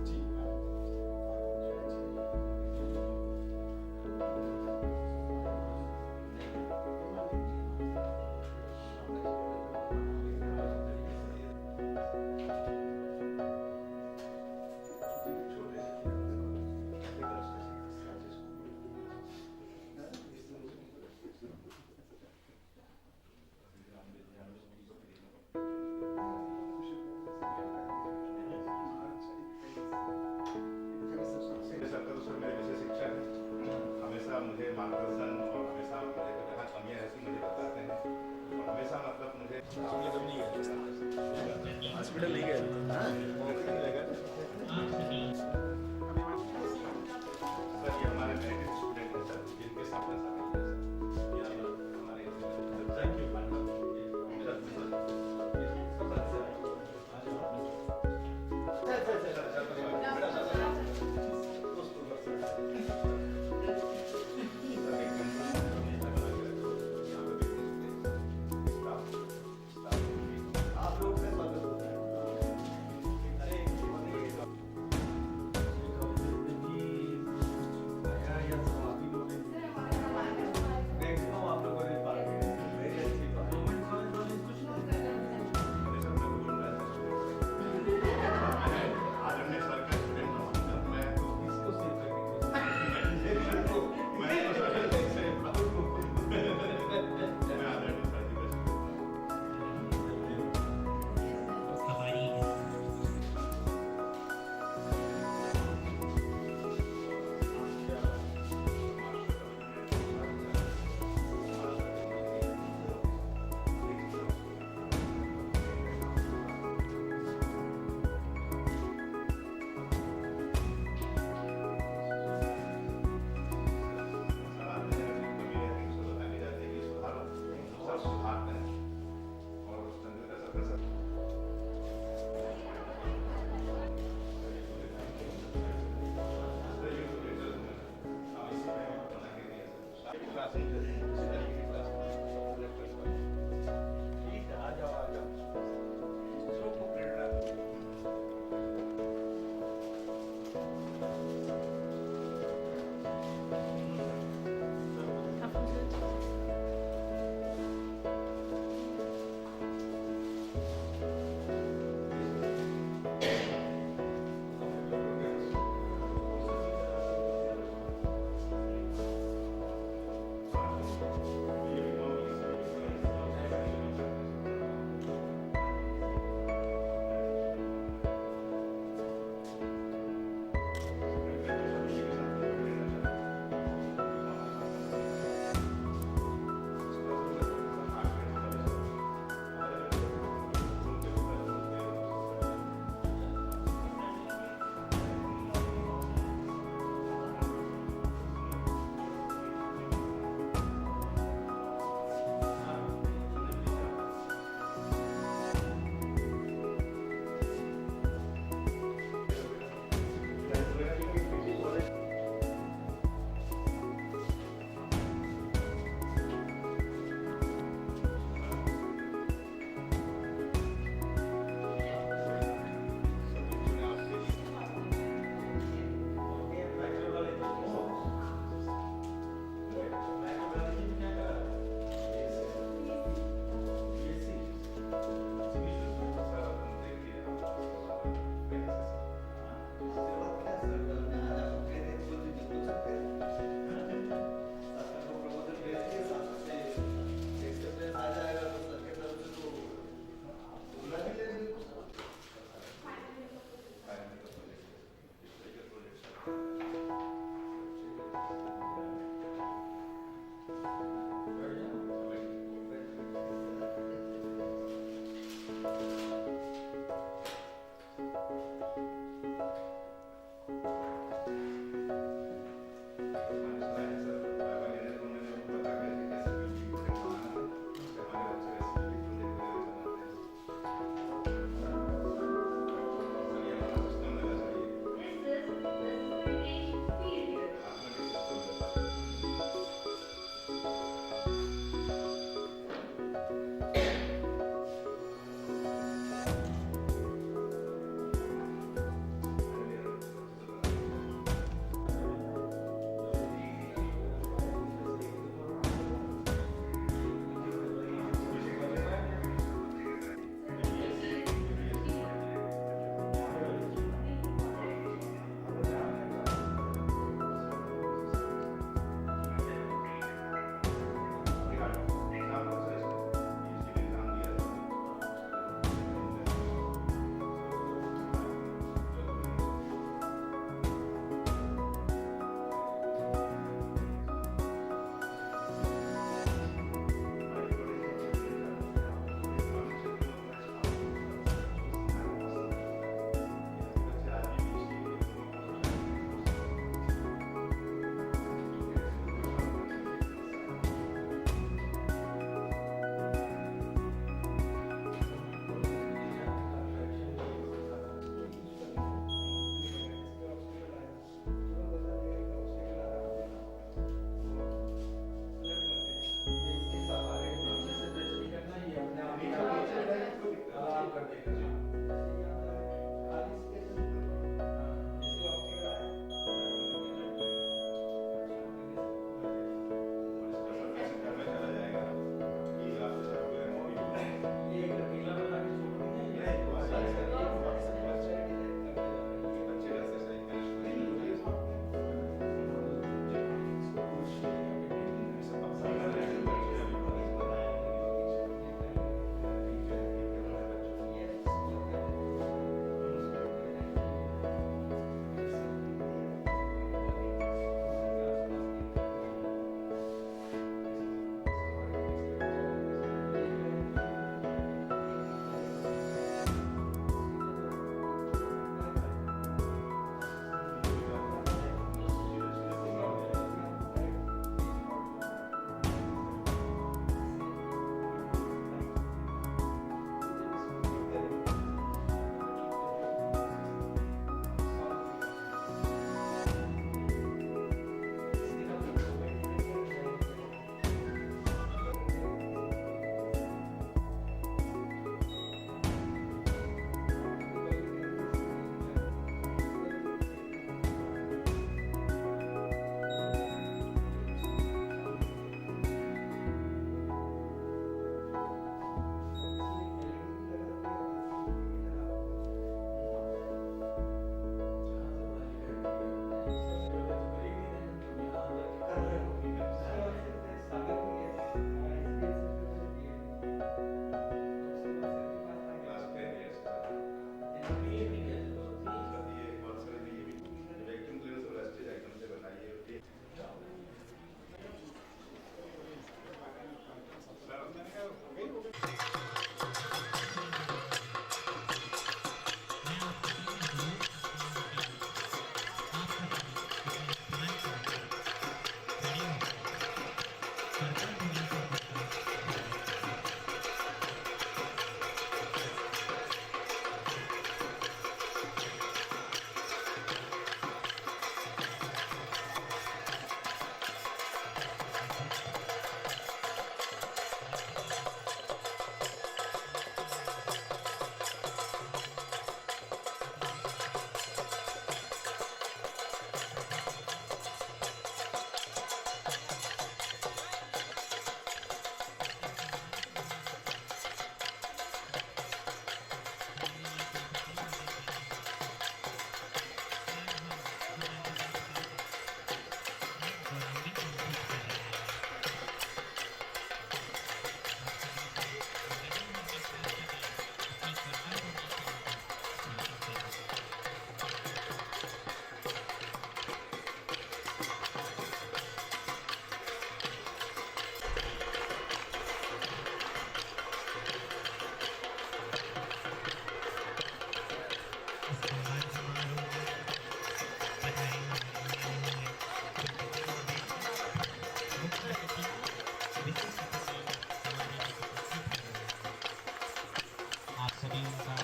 जी हाँ। सर तो सर मेरे विषय शिक्षक हैं, हमेशा मुझे मार्गदर्शन और हमेशा मेरे को जहाँ कमियाँ रहती मुझे बताते हैं और हमेशा मतलब मुझे हॉस्पिटल नहीं गए सर ये हमारे मेरिट स्टूडेंट हैं सर, जिनके साथ ये हमारे थैंक यू आदरणीय सर का स्टूडेंट हूँ मैं तो मैं आदरणीय सर जी का सम्मान समारोह बधाई मुख्य अतिथि विशिष्ट अतिथि हमारे आप सभी उनका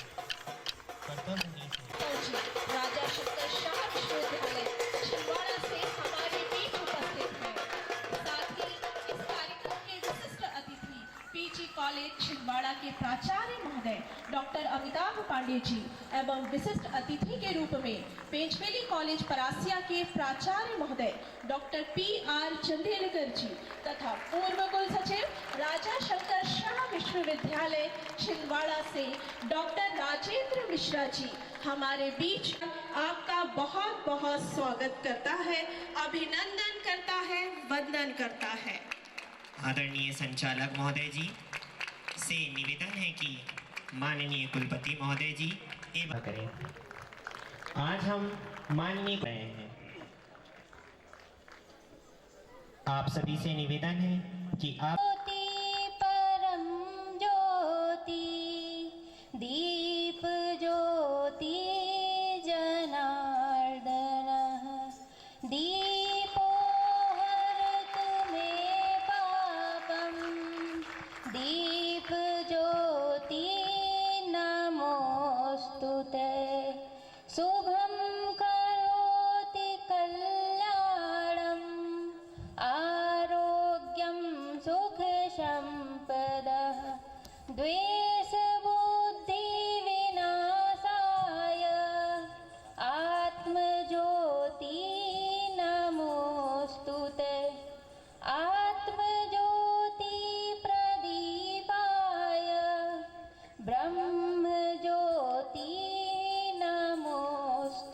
कर्तव्य नहीं राजा शंकर शाह विश्वविद्यालय छिंदवाड़ा से हमारे बीच उपस्थित है। साथ ही इस कार्यक्रम के विशिष्ट अतिथि पीजी कॉलेज छिंदवाड़ा के प्राचार्य महोदय डॉक्टर अमिताभ पांडे जी एवं विशिष्ट अतिथि के रूप में पेंचमेली कॉलेज परासिया के प्राचार्य महोदय डॉक्टर PR चंदेलकर जी तथा पूर्व कुल सचिव राजा शंकर शाह विश्वविद्यालय छिंदवाड़ा से डॉक्टर राजेंद्र मिश्रा जी हमारे बीच आपका बहुत बहुत स्वागत करता है, अभिनंदन करता है, वंदन करता है। आदरणीय संचालक महोदय जी से निवेदन है कि माननीय कुलपति महोदय जी एवं करें। आज हम माननीय रहे हैं। आप सभी से निवेदन है कि आप परम ज्योति दीप ज्योति जनार्दन दीपो हरतु मे पापम दीप ज्योति नमोस्तुते शुभं करोति कल्याणम् आरोग्यं सुख संपदः द्वेष बुद्धि विनाशाय आत्मज्योति नमोस्तुते आत्मज्योति प्रदीपाय ब्रह्मज्योति नमोस्तुते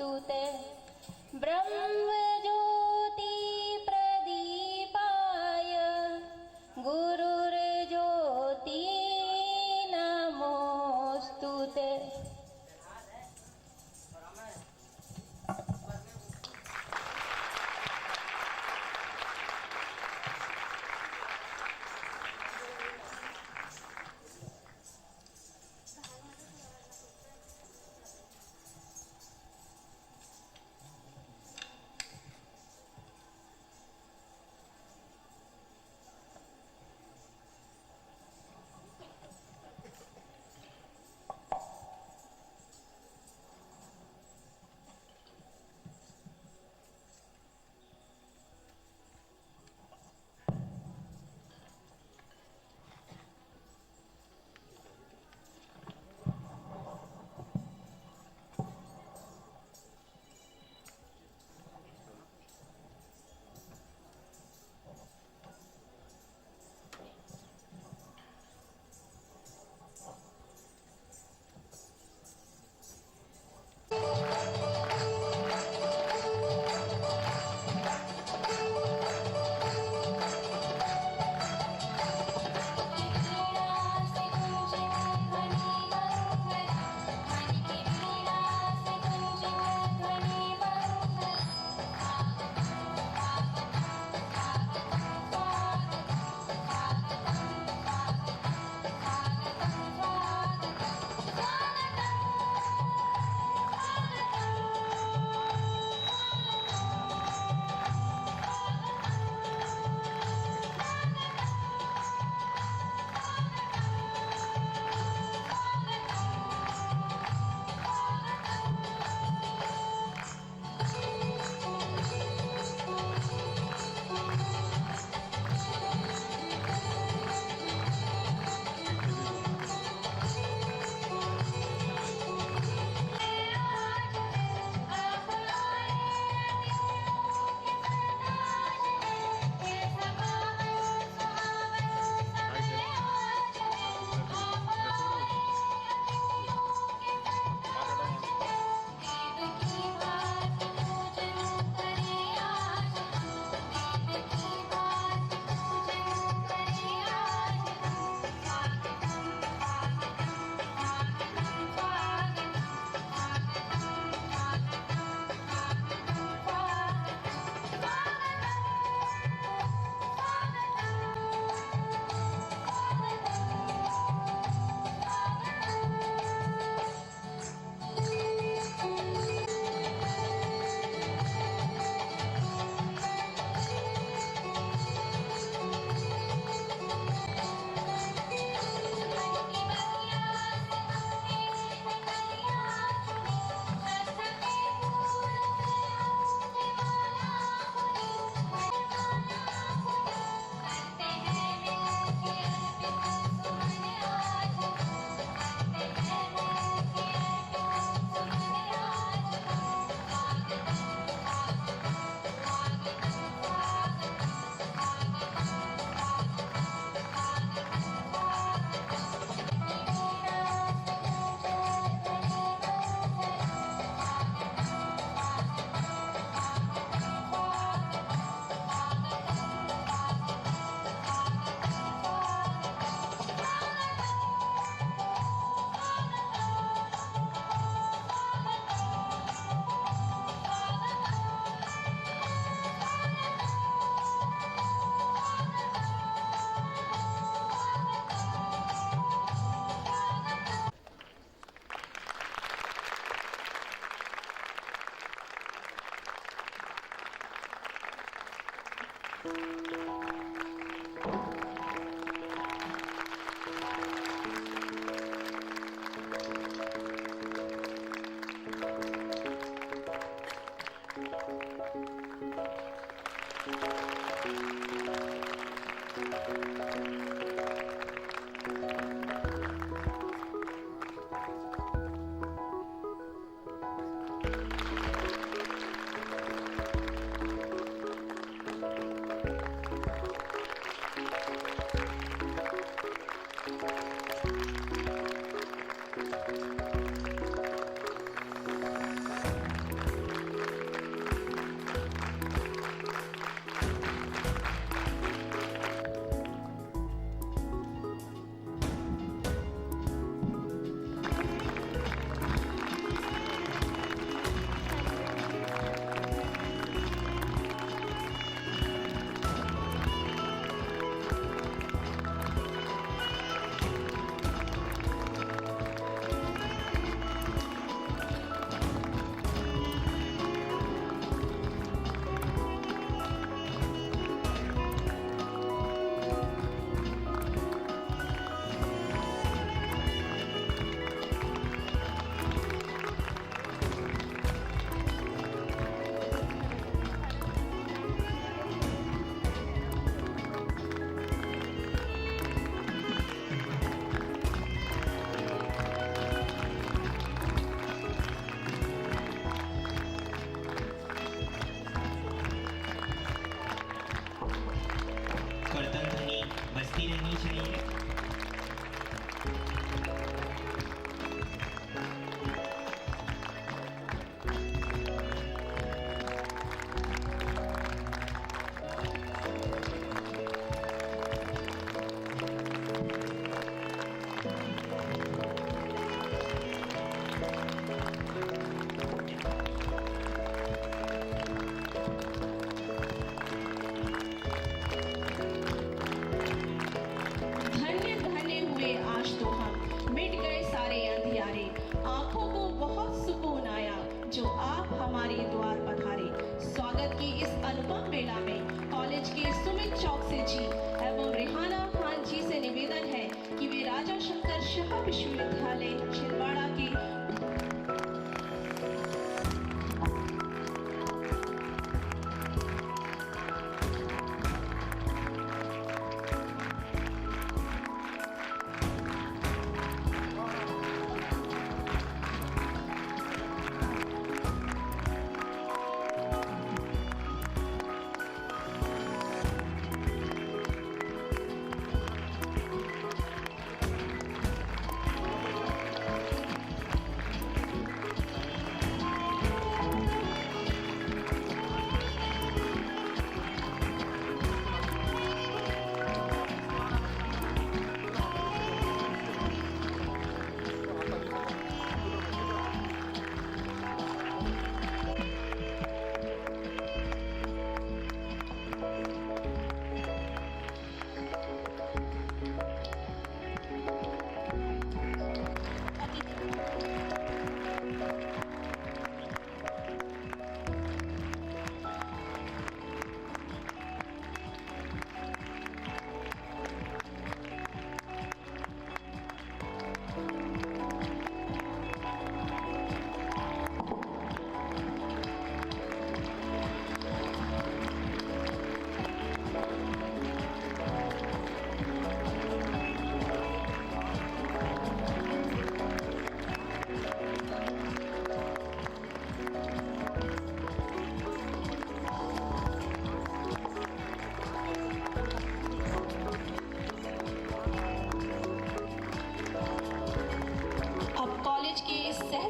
जो आप हमारे द्वार पधारे। स्वागत की इस अनुपम बेला में कॉलेज के सुमित चौक से जी एवं रेहाना खान जी से निवेदन है कि वे राजा शंकर शाह विश्वविद्यालय छिंदवाड़ा के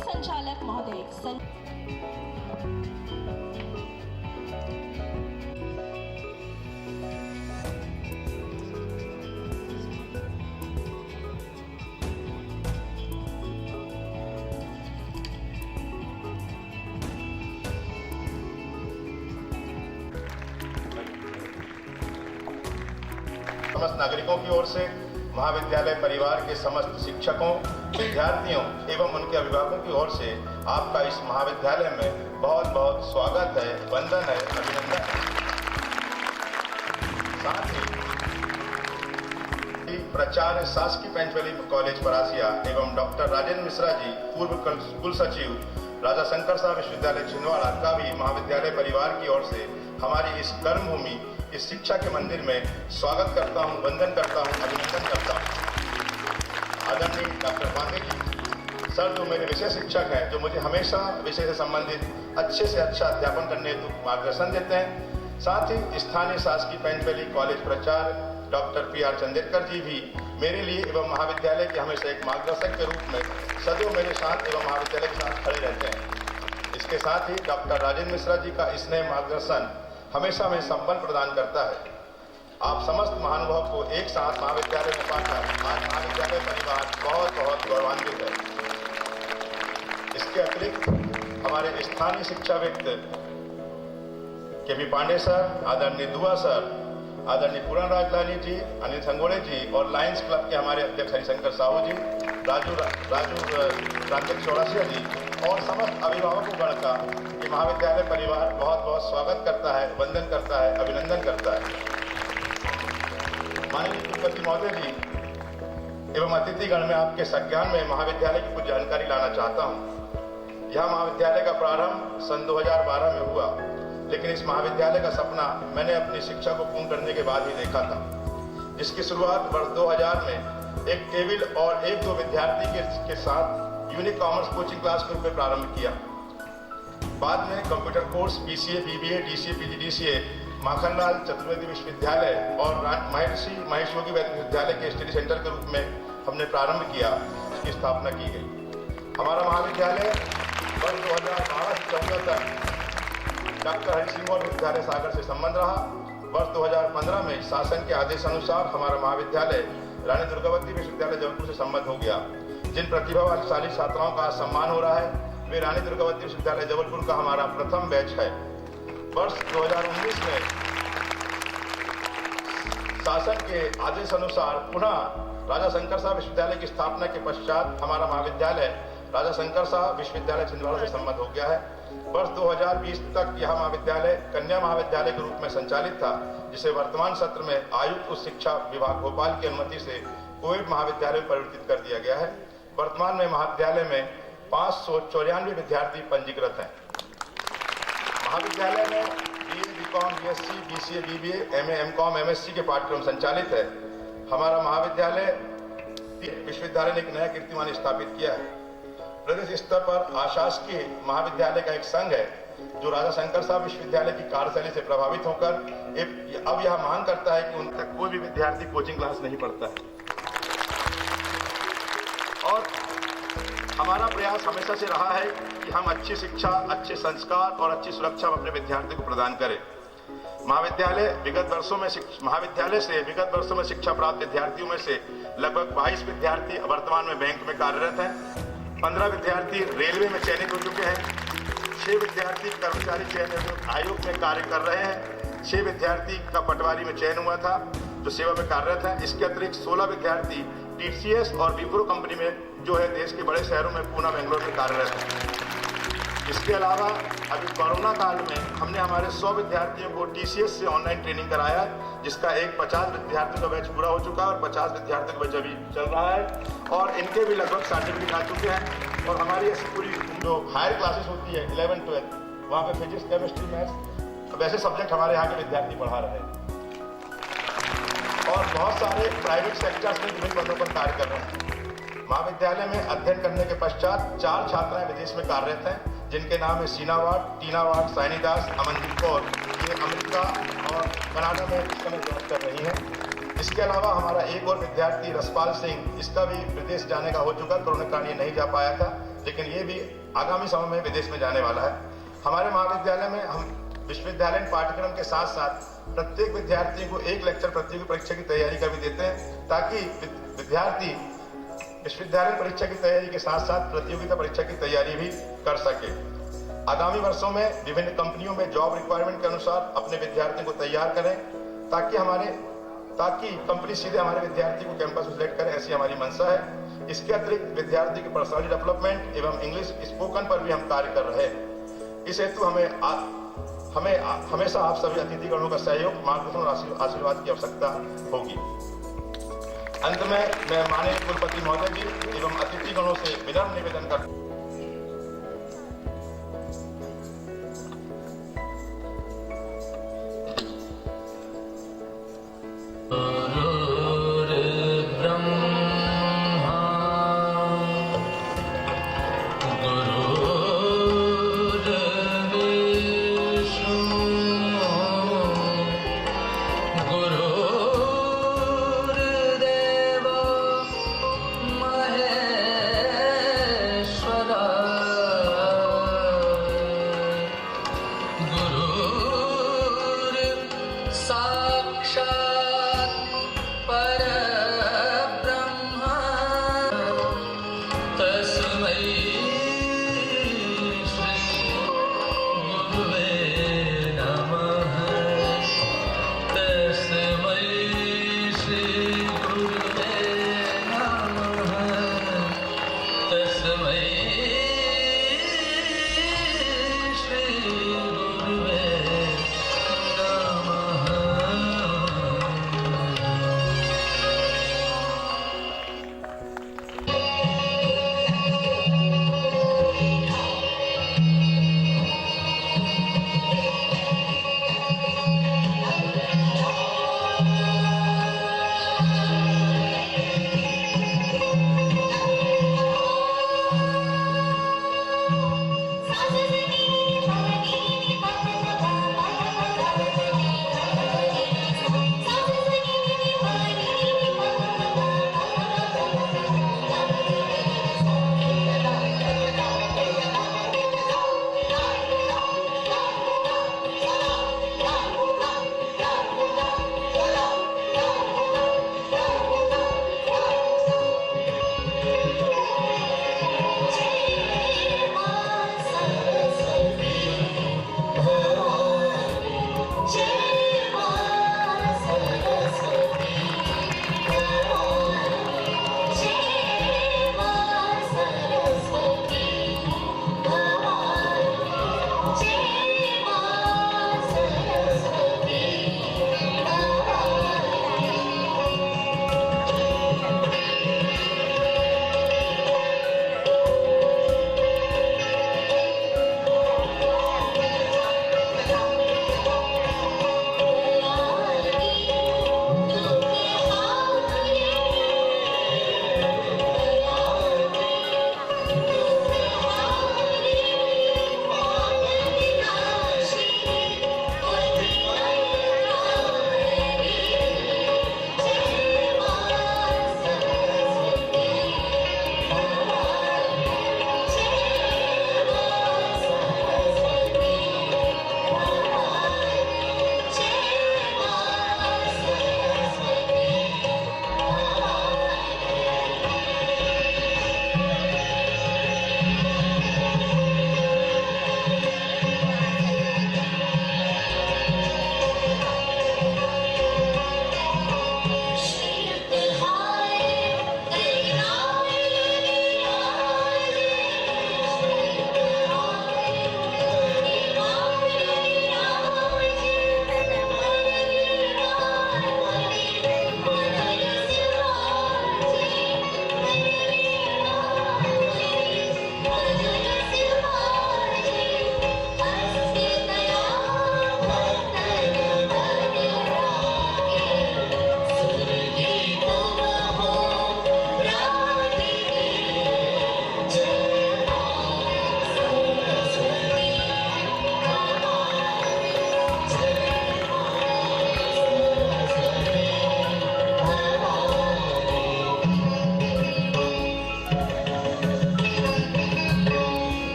संचालक महोदय समस्त नागरिकों की ओर से महाविद्यालय परिवार के समस्त शिक्षकों, विद्यार्थियों एवं उनके अभिभावकों की ओर से आपका इस महाविद्यालय में बहुत बहुत स्वागत है, वंदन है, अभिनंदन है। साथ ही प्राचार्य शासकीय पेंचवली कॉलेज परासिया एवं डॉक्टर राजेंद्र मिश्रा जी पूर्व कुल सचिव राजा शंकर साहब विश्वविद्यालय छिंदवाड़ा का भी महाविद्यालय परिवार की ओर से हमारी इस कर्मभूमि इस शिक्षा के मंदिर में स्वागत करता हूं, वंदन करता हूं, अभिनंदन करता हूं। आदरणीय डॉक्टर पांडे जी सर जो मेरे विषय शिक्षक हैं, जो मुझे हमेशा विषय से संबंधित अच्छे से अच्छा अध्यापन करने हेतु मार्गदर्शन देते हैं। साथ ही स्थानीय शासकीय पेंचवली कॉलेज प्राचार्य डॉक्टर PR चंदेरकर जी भी मेरे लिए एवं महाविद्यालय के हमेशा एक मार्गदर्शक के रूप में सदैव मेरे साथ एवं महाविद्यालय के साथ खड़े रहते हैं। इसके साथ ही डॉक्टर राजेंद्र मिश्रा जी का स्नेह मार्गदर्शन हमेशा हमें संबल प्रदान करता है। आप समस्त महानुभाव को एक साथ महाविद्यालय में पाकर आज महाविद्यालय परिवार बहुत बहुत गौरवान्वित है। इसके अतिरिक्त हमारे स्थानीय शिक्षाविद KP पांडे सर, आदरणीय दुआ सर, आदरणीय पूरन राजलानी जी, अनिल संगोड़े जी और लायंस क्लब के हमारे अध्यक्ष हरिशंकर साहू जी, राजू राकेश चौरासिया जी और समस्त अभिभावकों गण का ये महाविद्यालय परिवार बहुत बहुत स्वागत करता है, वंदन करता है, अभिनंदन करता है। माननीय कुलपति महोदय जी एवं अतिथिगण में आपके संज्ञान में महाविद्यालय की कुछ जानकारी लाना चाहता हूँ। यह महाविद्यालय का प्रारंभ सन 2012 में हुआ, लेकिन इस महाविद्यालय का सपना मैंने अपनी शिक्षा को पूर्ण करने के बाद ही देखा था, जिसकी शुरुआत वर्ष 2000 में एक केवल और एक दो विद्यार्थी के साथ यूनिक कॉमर्स कोचिंग क्लास के रूप में प्रारंभ किया। बाद में computer course BCA, BBA, DCA, PGDCA Makhanlal Chaturvedi विश्वविद्यालय और महर्षि महेश योगी वैदिक विश्वविद्यालय के स्टडी सेंटर के रूप में हमने प्रारंभ किया, इसकी स्थापना की गई। हमारा महाविद्यालय वर्ष 2012 से 2014 तक डॉक्टर हरि सिंह विद्यालय सागर से संबंध रहा। वर्ष 2015 में शासन के आदेश अनुसार हमारा महाविद्यालय रानी दुर्गावती विश्वविद्यालय जबलपुर से संबद्ध हो गया। जिन प्रतिभाशाली छात्राओं का सम्मान हो रहा है वे रानी दुर्गावती विश्वविद्यालय जबलपुर का हमारा प्रथम बैच है। वर्ष 2019 में शासन के आदेश अनुसार पुनः राजा शंकर साहब विश्वविद्यालय की स्थापना के पश्चात हमारा महाविद्यालय राजा शंकर साहब विश्वविद्यालय छिंदवाड़ा से संबद्ध हो गया है। वर्ष 2020 तक यह महाविद्यालय कन्या महाविद्यालय के रूप में संचालित था, जिसे वर्तमान सत्र में आयुक्त उच्च शिक्षा विभाग भोपाल की अनुमति से कोविड महाविद्यालय में परिवर्तित कर दिया गया है। वर्तमान में महाविद्यालय में 594 विद्यार्थी पंजीकृत हैं। महाविद्यालय में BA, BCom, BSc, BCA, BBA, MA, MCom, MSc के पाठ्यक्रम संचालित है। हमारा महाविद्यालय विश्वविद्यालय ने एक नया कीर्तिमान स्थापित किया है। प्रदेश स्तर पर आशासकीय महाविद्यालय का एक संघ है जो राजा शंकर साहब विश्वविद्यालय की कार्यशैली से प्रभावित होकर अब यह मांग करता है कि उन तक कोई भी विद्यार्थी कोचिंग क्लास नहीं पढ़ता है। और हमारा प्रयास हमेशा से रहा है कि हम अच्छी शिक्षा, अच्छे संस्कार और अच्छी सुरक्षा अपने विद्यार्थी को प्रदान करें। महाविद्यालय से विगत वर्षों में शिक्षा प्राप्त विद्यार्थियों में से लगभग 22 विद्यार्थी वर्तमान में बैंक में कार्यरत हैं। 15 विद्यार्थी रेलवे में चयनित हो चुके हैं। 6 विद्यार्थी कर्मचारी चयन आयोग में कार्य कर रहे हैं। 6 विद्यार्थी का पटवारी में चयन हुआ था जो सेवा में कार्यरत है। इसके अतिरिक्त 16 विद्यार्थी TCS और विप्रो कंपनी में जो है देश के बड़े शहरों में पूना, बेंगलोर में कार्यरत है। इसके अलावा अभी कोरोना काल में हमने हमारे 100 विद्यार्थियों को TCS से ऑनलाइन ट्रेनिंग कराया, जिसका एक 50 विद्यार्थियों का बैच पूरा हो चुका है और 50 विद्यार्थियों का बैच अभी चल रहा है और इनके भी लगभग सर्टिफिकेट आ चुके हैं। और हमारी ऐसी पूरी जो हायर क्लासेस होती है 11, 12 वहाँ पे फिजिक्स, केमिस्ट्री, मैथ्स वैसे सब्जेक्ट हमारे यहाँ के विद्यार्थी पढ़ा रहे हैं। और बहुत सारे प्राइवेट सेक्टर्स में विभिन्न पदों पर कार्य कर रहे हैं। महाविद्यालय में अध्ययन करने के पश्चात 4 छात्राएं विदेश में कार्यरत हैं, जिनके नाम है सीना वाट, टीना वाट, साइनी दास, अमनदीप कौर। ये अमेरिका और कनाडा में इस समय जॉब कर रही हैं। इसके अलावा हमारा एक और विद्यार्थी रसपाल सिंह, इसका भी विदेश जाने का हो चुका, कोरोना के कारण ये नहीं जा पाया था, लेकिन ये भी आगामी समय में विदेश में जाने वाला है। हमारे महाविद्यालय में हम विश्वविद्यालय पाठ्यक्रम के साथ साथ प्रत्येक विद्यार्थी को एक लेक्चर प्रतियोगी परीक्षा की तैयारी का भी देते हैं, ताकि विद्यार्थी विश्वविद्यालय परीक्षा की तैयारी के साथ साथ प्रतियोगिता परीक्षा की तैयारी भी कर सके। आगामी वर्षों में विभिन्न कंपनियों में जॉब रिक्वायरमेंट के अनुसार अपने विद्यार्थियों को तैयार करें, ताकि कंपनी सीधे हमारे विद्यार्थी को कैंपस में सिलेक्ट करे, ऐसी हमारी मंशा है। इसके अतिरिक्त विद्यार्थी की पर्सनालिटी डेवलपमेंट एवं इंग्लिश स्पोकन पर भी हम कार्य कर रहे हैं। इस हेतु हमें हमेशा आप सभी अतिथिगणों का सहयोग, मार्गदर्शन और आशीर्वाद की आवश्यकता होगी। अंत में मैं माननीय कुलपति महोदय जी एवं अतिथिगणों से विनम्र निवेदन करता हूं। महेश्वर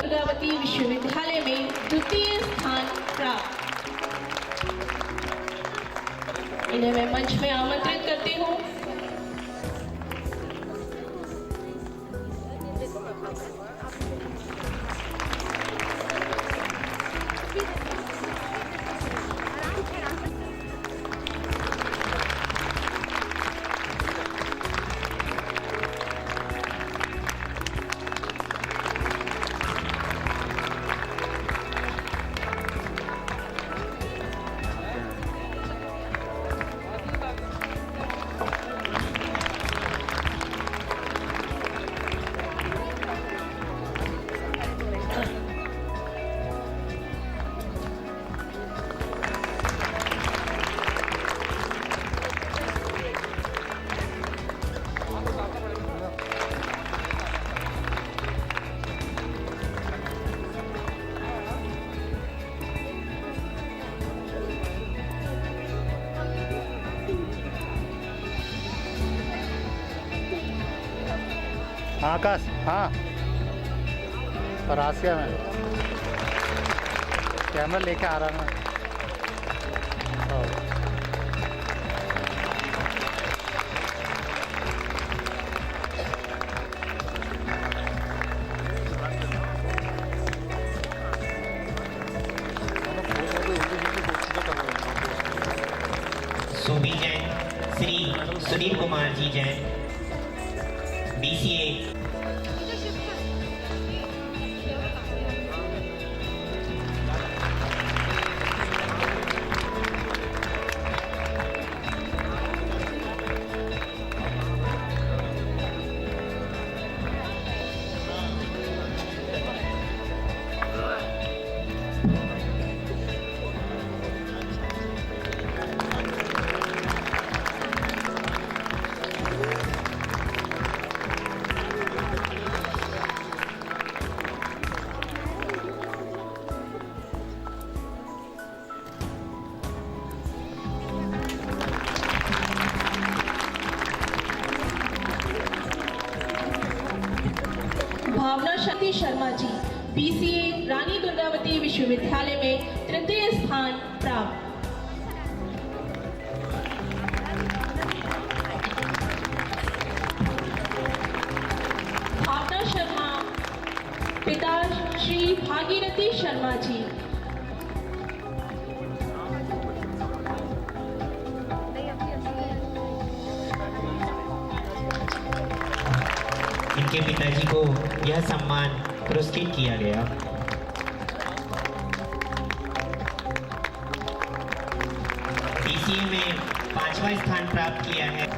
दुर्गावती विश्वविद्यालय में द्वितीय स्थान प्राप्त। इन्हें मैं मंच में आमंत्रित करती हूँ। आकाश, हाँ, और आसिया में कैमरा लेके आ रहा है। सोबी जैन, श्री सुनील कुमार जी जैन, BCA। भावना शक्ति शर्मा जी, BCA रानी दुर्गावती विश्वविद्यालय में तृतीय स्थान प्राप्त। भावना शर्मा, पिता श्री भागीरथी शर्मा जी। इनके पिताजी को यह सम्मान पुरस्कृत किया गया। BCA में 5वां स्थान प्राप्त किया है।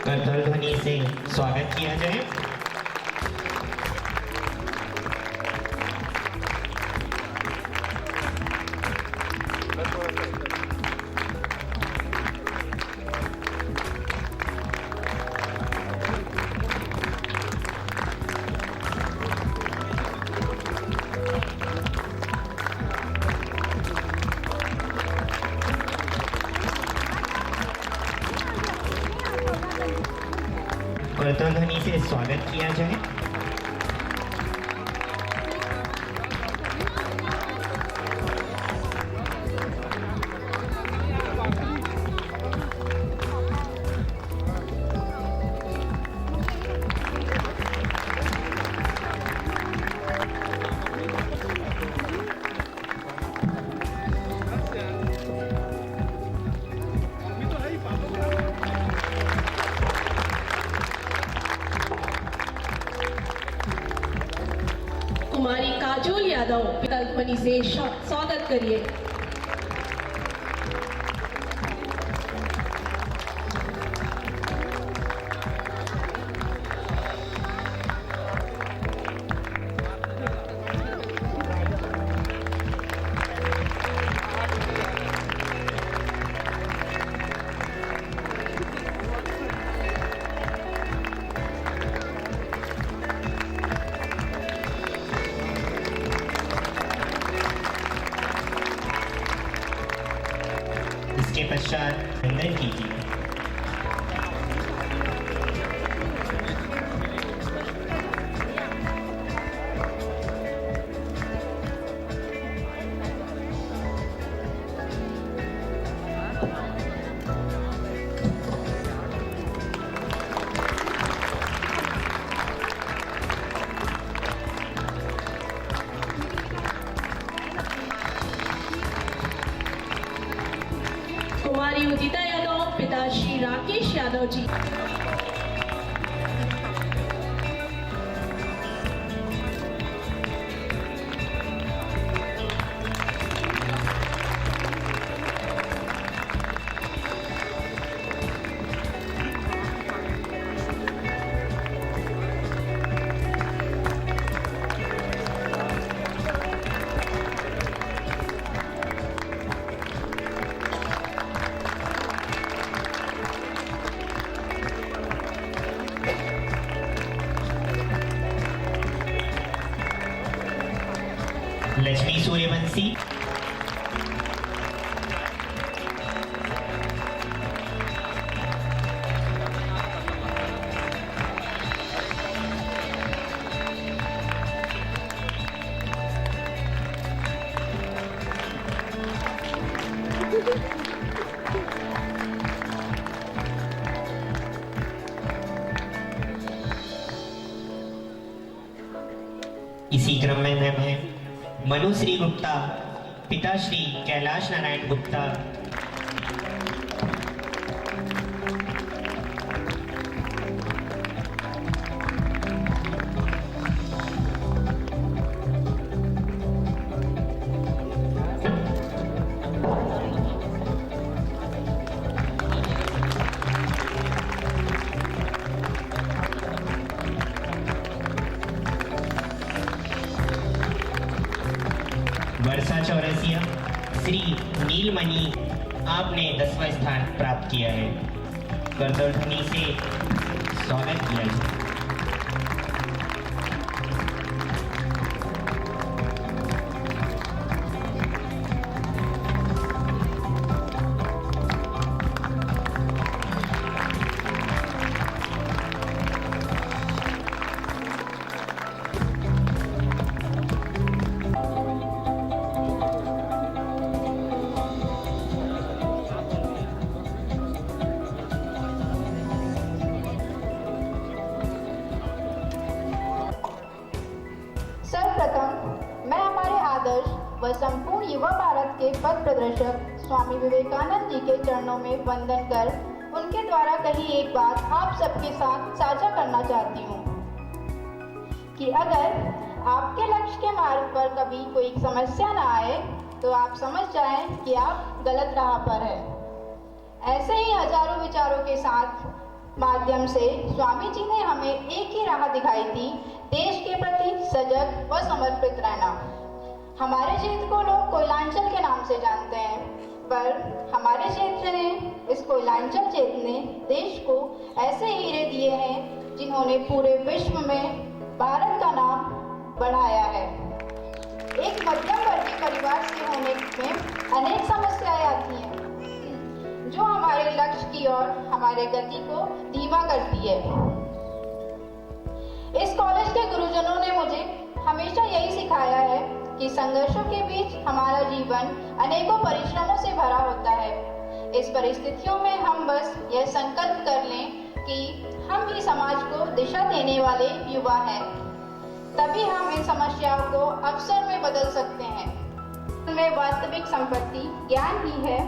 करताल ध्वनि से स्वागत किया जाए। करताल ध्वनि से स्वागत किया जाए। यादव कल्पनी से स्वागत करिए। इसके पश्चात वंदन कीजिए। कुमारी उदिता यादव पिता श्री राकेश यादव जी। लक्ष्मी सूर्यवंशी, इसी क्रम में मैं मनुश्री गुप्ता पिता श्री कैलाश नारायण गुप्ता, वर्षा चौरसिया श्री नीलमणि, आपने 10वां स्थान प्राप्त किया है। करतलध्वनि से स्वागत किया है। सर्वप्रथम मैं हमारे आदर्श व संपूर्ण युवा भारत के पथ प्रदर्शक स्वामी विवेकानंद जी के चरणों में वंदन कर उनके द्वारा कही एक बात आप सबके साथ साझा करना चाहती हूँ कि अगर आपके लक्ष्य के मार्ग पर कभी कोई समस्या न आए तो आप समझ जाएं कि आप गलत राह पर हैं। ऐसे ही हजारों विचारों के साथ माध्यम से स्वामी जी ने हमें एक ही राह दिखाई थी, देश के प्रति सजग व समर्पित रहना। हमारे क्षेत्र को लोग कोयलांचल के नाम से जानते हैं, पर हमारे क्षेत्र ने, इस कोयलांचल क्षेत्र ने देश को ऐसे हीरे दिए हैं जिन्होंने पूरे विश्व में भारत का नाम बढ़ाया है। एक मध्यम वर्गीय परिवार से होने में अनेक समस्याएं आती हैं जो हमारे लक्ष्य की ओर हमारे गति को धीमा करती है। इस कॉलेज के गुरुजनों ने मुझे हमेशा यही सिखाया है कि संघर्षों के बीच हमारा जीवन अनेकों परिश्रमों से भरा होता है। इस परिस्थितियों में हम बस यह संकल्प कर लें कि हम ही समाज को दिशा देने वाले युवा हैं, तभी हम इन समस्याओं को अवसर में बदल सकते हैं। में वास्तविक संपत्ति ज्ञान ही है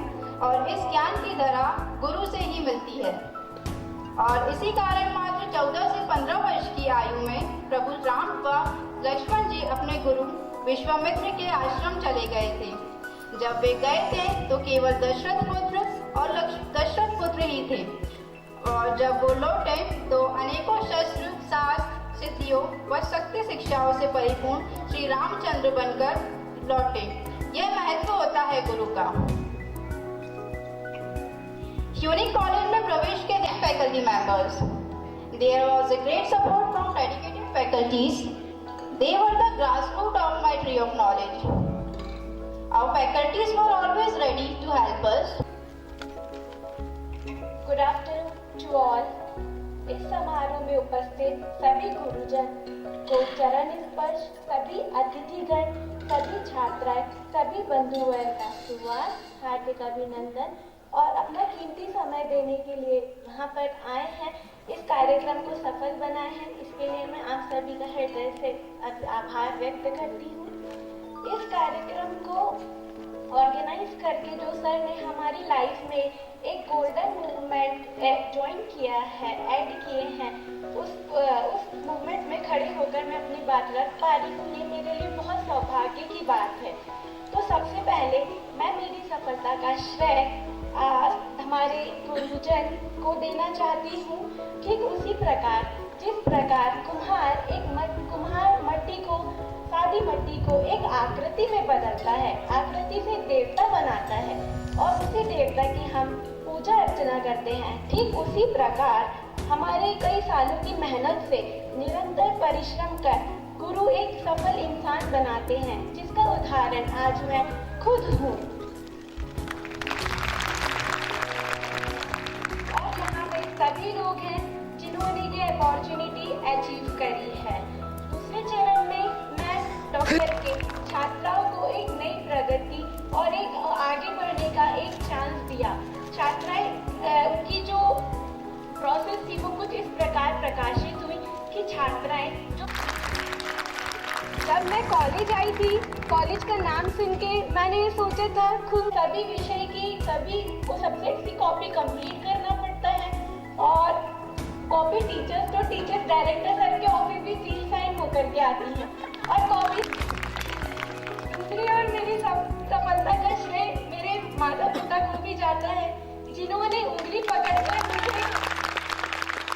और इस ज्ञान की धरा गुरु से ही मिलती है। और इसी कारण मात्र 14 से 15 वर्ष की आयु में प्रभु राम व लक्ष्मण जी अपने गुरु विश्वामित्र के आश्रम चले गए थे। जब वे गए थे तो केवल दशरथ पुत्र और दशरथ पुत्र ही थे, और जब वो लौटे तो अनेकों शस्त्र, शास्त्र, सिद्धियों व शक्ति शिक्षाओं से परिपूर्ण श्री रामचंद्र बनकर लौटे। यह महत्व होता है गुरु का। यूनिक कॉलेज में प्रवेश के दिन faculty members, there was a great support from dedicated faculties. They were the grassroots of my tree of knowledge. Our faculties were always ready to help us. Good afternoon to all. इस समारोह में उपस्थित सभी गुरुजन को चरण स्पर्श, सभी अतिथिगण, सभी छात्राएं, सभी बंधुओं का सुवास, हार्दिक अभिनंदन और अपना कीमती समय देने के लिए यहाँ पर आए हैं, इस कार्यक्रम को सफल बनाए हैं। इसके लिए मैं आप सभी का हृदय से आभार व्यक्त करती हूँ। इस कार्यक्रम को ऑर्गेनाइज करके जो सर ने हमारी लाइफ में एक गोल्डन मूवमेंट ज्वाइन किया है, ऐड किए हैं, उस मूवमेंट में खड़े होकर मैं अपनी बात रख पा रही हूँ, ये मेरे लिए बहुत सौभाग्य की बात है। तो सबसे पहले मैं मेरी सफलता का श्रेय हमारे गुरुजन को देना चाहती हूँ। ठीक उसी प्रकार जिस प्रकार कुम्हार मट्टी को, सादी मट्टी को एक आकृति में बदलता है, आकृति से देवता बनाता है और उसी देवता की हम पूजा अर्चना करते हैं, ठीक उसी प्रकार हमारे कई सालों की मेहनत से निरंतर परिश्रम कर गुरु एक सफल इंसान बनाते हैं, जिसका उदाहरण आज मैं खुद हूँ। और यहाँ पे सभी लोग हैं जिन्होंने ये अपॉर्चुनिटी अचीव करी है। दूसरे चरण में मैं डॉक्टर के छात्राओं को एक नई प्रगति और एक आगे बढ़ने का एक चांस दिया। छात्राएं उनकी जो प्रोसेस थी वो कुछ इस प्रकार प्रकाशित हुई कि छात्राएं जो जब मैं कॉलेज आई थी, कॉलेज का नाम सुन के मैंने ये सोचा था खुद सभी विषय की सभी को सब्जेक्ट की कॉपी कंप्लीट करना पड़ता है और कॉपी टीचर्स तो टीचर्स डायरेक्टर सर के ऑफिस भी सील साइन होकर के आती हैं और कॉपी दूसरी और मेरी सफलता का श्रेय मेरे माता पिता को भी जाता है, जिन्होंने उंगली पकड़कर मुझे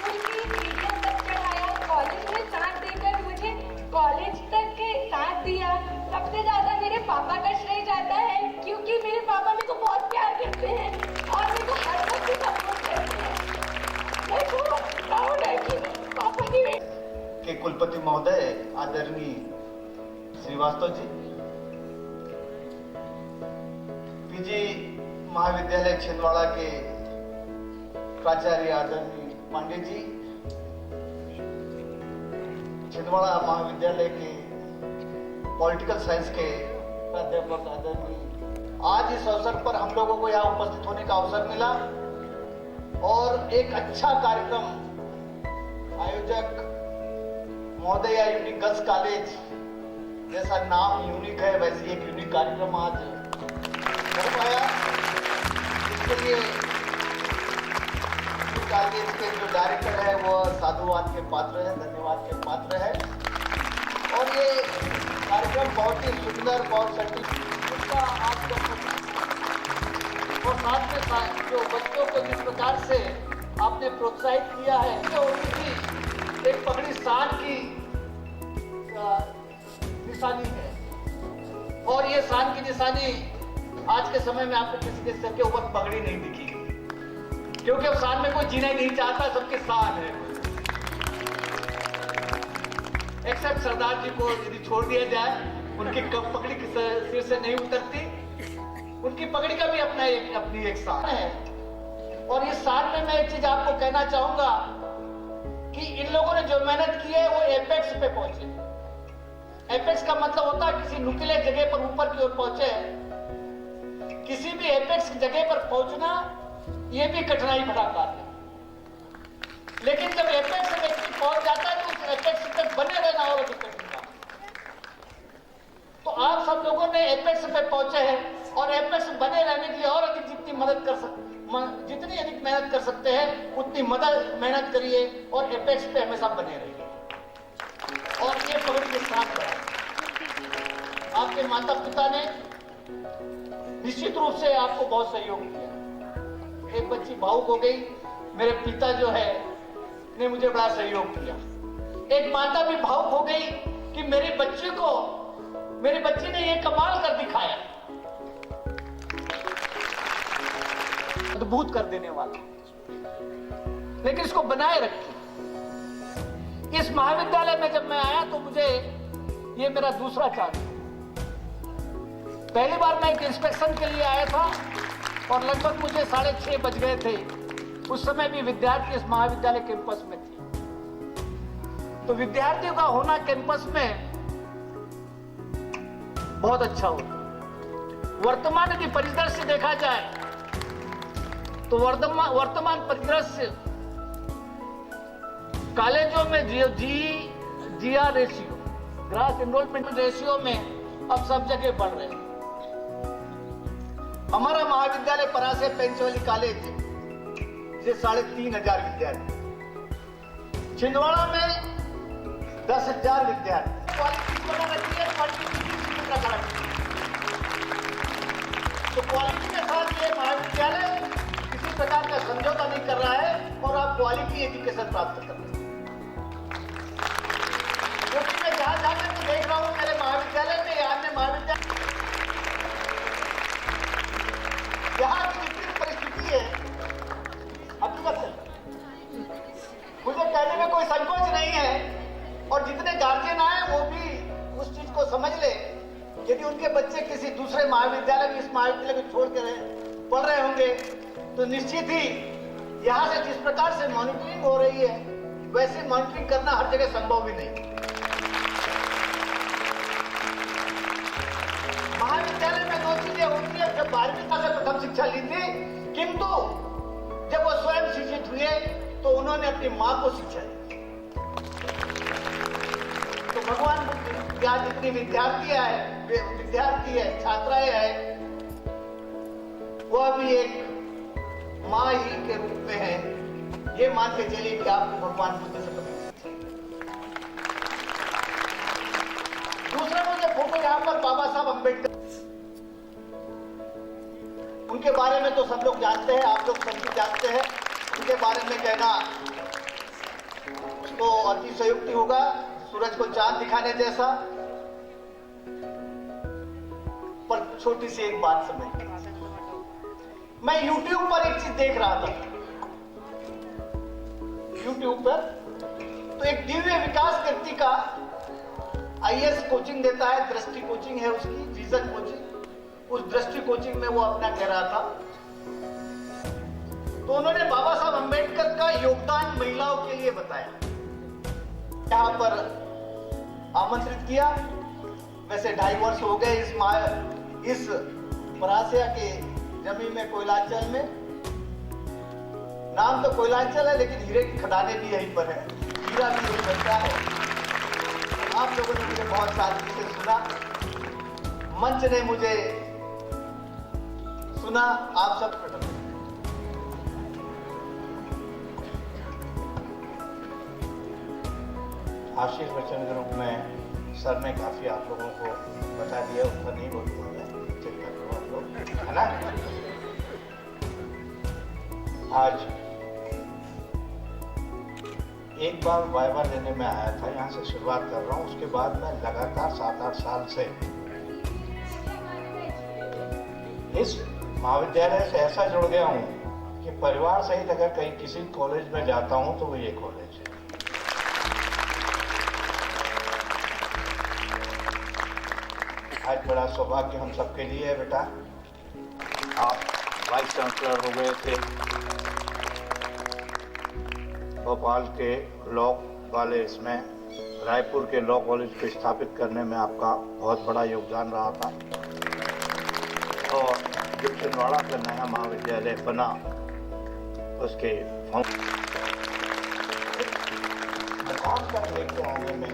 उनकी सीढ़ियों तक चढ़ाया, कॉलेज में साथ देकर मुझे कॉलेज तक के साथ दिया। सबसे ज्यादा मेरे पापा का श्रेय जाता है, क्योंकि मेरे पापा मेरे को बहुत प्यार करते हैं और मेरे को हर वक्त सपोर्ट करते हैं। मैं बहुत प्राउड है कि पापा के कुलपति महोदय आदरणीय श्रीवास्तव जी, पीजी महाविद्यालय छिंदवाड़ा के प्राचार्य आदरणीय पांडे जी, छिंदवाड़ा महाविद्यालय के पॉलिटिकल साइंस के प्राध्यापक आदरणीय, आज इस अवसर पर हम लोगों को यहाँ उपस्थित होने का अवसर मिला और एक अच्छा कार्यक्रम आयोजक महोदया यूनिक गर्ल्स कॉलेज, जैसा नाम यूनिक है वैसे एक यूनिक कार्यक्रम आज हो पाया। इसके लिए कॉलेज के जो डायरेक्टर है वो साधुवाद के पात्र है, धन्यवाद के पात्र है और ये कार्यक्रम बहुत ही सुंदर, बहुत सटीक और साथ में जो बच्चों को जिस प्रकार से आपने प्रोत्साहित किया है, तो उनकी एक पगड़ी शान की निशानी है और ये शान की निशानी आज के समय में आपको किसी के सर के ऊपर पगड़ी नहीं दिखी, क्योंकि अब शान में कोई जीना ही नहीं चाहता, सबके शान है। एक्सेप्ट सरदार जी को यदि छोड़ दिया जाए, उनकी कब पगड़ी सिर से नहीं उतरती, उनकी पगड़ी का भी अपनी एक शान है। और इस शान में मैं एक चीज आपको कहना चाहूंगा कि इन लोगों ने जो मेहनत की है वो एपेक्स पे पहुंचे। एपेक्स का मतलब होता है किसी नुकीले जगह पर ऊपर की ओर पहुंचे। किसी भी एपेक्स जगह पर पहुंचना ये भी कठिनाई भरा कार्य है, लेकिन जब एपेक्स व्यक्ति पहुंच जाता है तो उस एपेक्स पे बने रहना और अधिक कठिन काम। तो आप सब लोगों ने एपेक्स पे पहुंचे हैं और एपेक्स बने रहने के लिए और अधिक जितनी अधिक मेहनत कर सकते हैं उतनी मेहनत करिए और एपेक्स पे हमेशा बने रहिए और ये पगड़ी के साथ बढ़ाइए। आपके माता पिता ने निश्चित रूप से आपको बहुत सहयोग किया। एक बच्ची भावुक हो गई, मेरे पिता जो है ने मुझे बड़ा सहयोग किया। एक माता भी भावुक हो गई कि मेरी बच्ची ने ये कमाल कर दिखाया, अद्भुत कर देने वाला। लेकिन इसको बनाए रखिए। इस महाविद्यालय में जब मैं आया तो मुझे ये मेरा दूसरा चांस। पहली बार मैं एक इंस्पेक्शन के लिए आया था और लगभग मुझे 6:30 बज गए थे। उस समय भी विद्यार्थी इस महाविद्यालय कैंपस में थे। तो विद्यार्थियों का होना कैंपस में बहुत अच्छा होता। वर्तमान की परिदृश्य देखा जाए तो वर्तमान परिदृश्य कॉलेजों में GR ratio, gross enrolment ratio में अब सब जगह बढ़ रहे हैं। हमारा महाविद्यालय परासे पेंचवली कॉलेज से 3,500 विद्यार्थी, छिंदवाड़ा में 10,000 विद्यार्थी। क्वालिटी बना रखी है, तो क्वालिटी के साथ ये महाविद्यालय किसी प्रकार का समझौता नहीं कर रहा है और आप क्वालिटी एजुकेशन प्राप्त कर रहे हैं। क्योंकि मैं जहां जाकर के देख रहा हूं मेरे महाविद्यालय में, अन्य महाविद्यालय, यहाँ की जितनी परिस्थिति है, हकीकत है, मुझे कहने में कोई संकोच नहीं है। और जितने गार्जियन आए वो भी उस चीज को समझ ले, यदि उनके बच्चे किसी दूसरे महाविद्यालय में, इस महाविद्यालय को छोड़ कर पढ़ रहे होंगे तो निश्चित ही यहाँ से जिस प्रकार से मॉनिटरिंग हो रही है वैसे मॉनिटरिंग करना हर जगह संभव भी नहीं। महाविद्यालय में 2 चीजें होती है। जब 12वीं तक प्रथम शिक्षा ली थी, किंतु जब वो स्वयं शिक्षित हुए तो उन्होंने अपनी मां को शिक्षा दी। तो भगवान क्या जितनी विद्यार्थी है, छात्राएं हैं, वह भी एक मां ही के रूप में है। ये मान के चलिए कि आपको भगवान बुद्ध से कभी। दूसरा मुझे फोटो यहां पर बाबा साहब अम्बेडकर, उनके बारे में तो सब लोग जानते हैं, आप लोग सभी जानते हैं। उनके बारे में कहना तो अतिशयोक्ति होगा, सूरज को चांद दिखाने जैसा। पर छोटी सी एक बात समझ, मैं YouTube पर एक चीज देख रहा था। YouTube पर तो एक दिव्य विकास व्यक्ति का IAS कोचिंग देता है, दृष्टि कोचिंग है उसकी, विजन कोचिंग। उस दृष्टि कोचिंग में वो अपना कह रहा था, तो उन्होंने बाबा साहब अम्बेडकर का योगदान महिलाओं के लिए बताया, यहां पर आमंत्रित किया। वैसे 2.5 वर्ष हो गए इस परासिया के जमीन में, कोयलांचल में। नाम तो कोयलांचल है लेकिन हीरे की खदानें भी यहीं पर है, हीरा भी यही बनता है। आप लोगों ने मुझे बहुत सादगी से सुना, मंच ने मुझे सुना। आप सब आशीष वचन के रूप में सर ने काफी आप लोगों को बता दिया, उसका नहीं बोलूंगा मैं, चिंता करो आप लोग, है ना। आज एक बार वाइवा लेने में आया था, यहाँ से शुरुआत कर रहा हूँ। उसके बाद मैं लगातार 7-8 साल से इस महाविद्यालय से ऐसा जुड़ गया हूँ कि परिवार सहित अगर कहीं किसी कॉलेज में जाता हूँ तो वो ये कॉलेज है। आज बड़ा सौभाग्य हम सबके लिए है बेटा, आप वाइस चांसलर हो गए थे। भोपाल के लॉ वाले इसमें रायपुर के लॉ कॉलेज को स्थापित करने में आपका बहुत बड़ा योगदान रहा था। और जब छिंदवाड़ा का नया महाविद्यालय बना उसके दुकान तक लेके आने में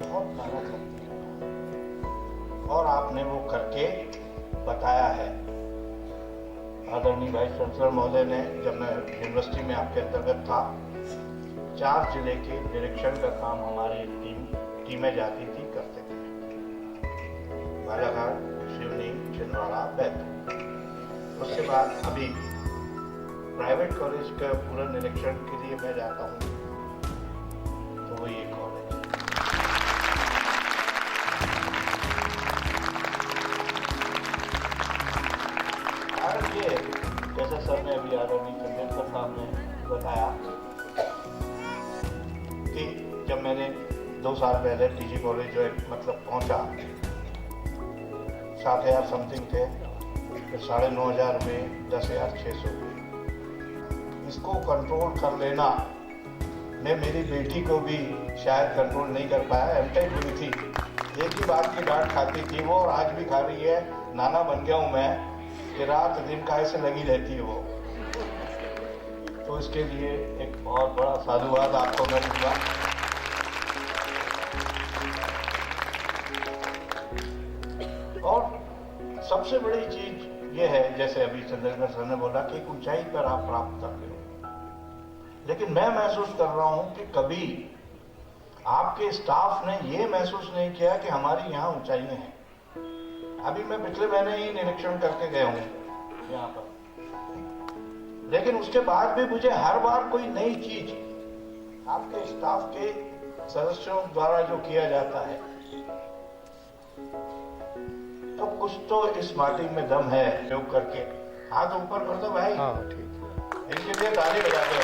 बहुत मेहनत लगती है और आपने वो करके बताया है। आदरणीय वाइस चांसलर महोदय ने, जब मैं यूनिवर्सिटी में आपके अंतर्गत था, 4 जिले के निरीक्षण का काम हमारी टीमें जाती थी, करते थे। बालाघाट, शिवनी, छिंदवाड़ा, बैतूल। उसके बाद अभी प्राइवेट कॉलेज का पूरा निरीक्षण के लिए मैं जाता हूँ, तो वो ये कॉलेज और ये जैसा सर ने अभी आदरणीय चंदेलकर साहब ने बताया कि जब मैंने 2 साल पहले टीजी कॉलेज जो मतलब पहुंचा, 7,000 समथिंग थे, फिर 9,500 में 10,600 हुए। इसको कंट्रोल कर लेना, मैं मेरी बेटी को भी शायद कंट्रोल नहीं कर पाया। एमटेक हुई थी, एक ही बात की डांट खाती थी वो, और आज भी खा रही है। नाना बन गया हूँ मैं कि रात दिन का ऐसे लगी रहती है वो। तो इसके लिए एक बहुत बड़ा साधुवाद आपको मैं दूंगा। और सबसे बड़ी चीज ये है, जैसे अभी चंद्रशेखर सर ने बोला कि एक ऊंचाई पर आप प्राप्त करते हो, लेकिन मैं महसूस कर रहा हूं कि कभी आपके स्टाफ ने ये महसूस नहीं किया कि हमारी यहाँ ऊंचाइयां हैं। अभी मैं पिछले महीने ही निरीक्षण करके गया हूँ यहाँ पर, लेकिन उसके बाद भी मुझे हर बार कोई नई चीज आपके स्टाफ के सदस्यों द्वारा जो किया जाता है, तो कुछ तो इस माटी में दम है। योग करके हाथ ऊपर कर दो भाई। हाँ ठीक। इनके लिए ताली बजा दो।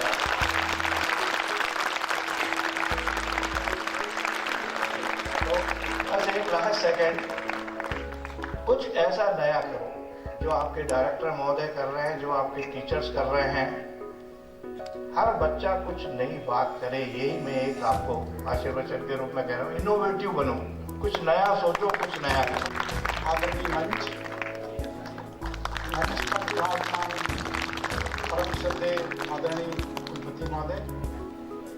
तो बस एक लास्ट सेकंड, कुछ ऐसा नया करो जो आपके डायरेक्टर महोदय कर रहे हैं, जो आपके टीचर्स कर रहे हैं। हर बच्चा कुछ नई बात करे, यही मैं एक आपको आशीर्वचन के रूप में कह रहा हूँ। इनोवेटिव बनो, कुछ नया सोचो, कुछ नया करो। आदरणीय मंच पर विराजमान परम श्रद्धेय आदरणीय कुलपति महोदय,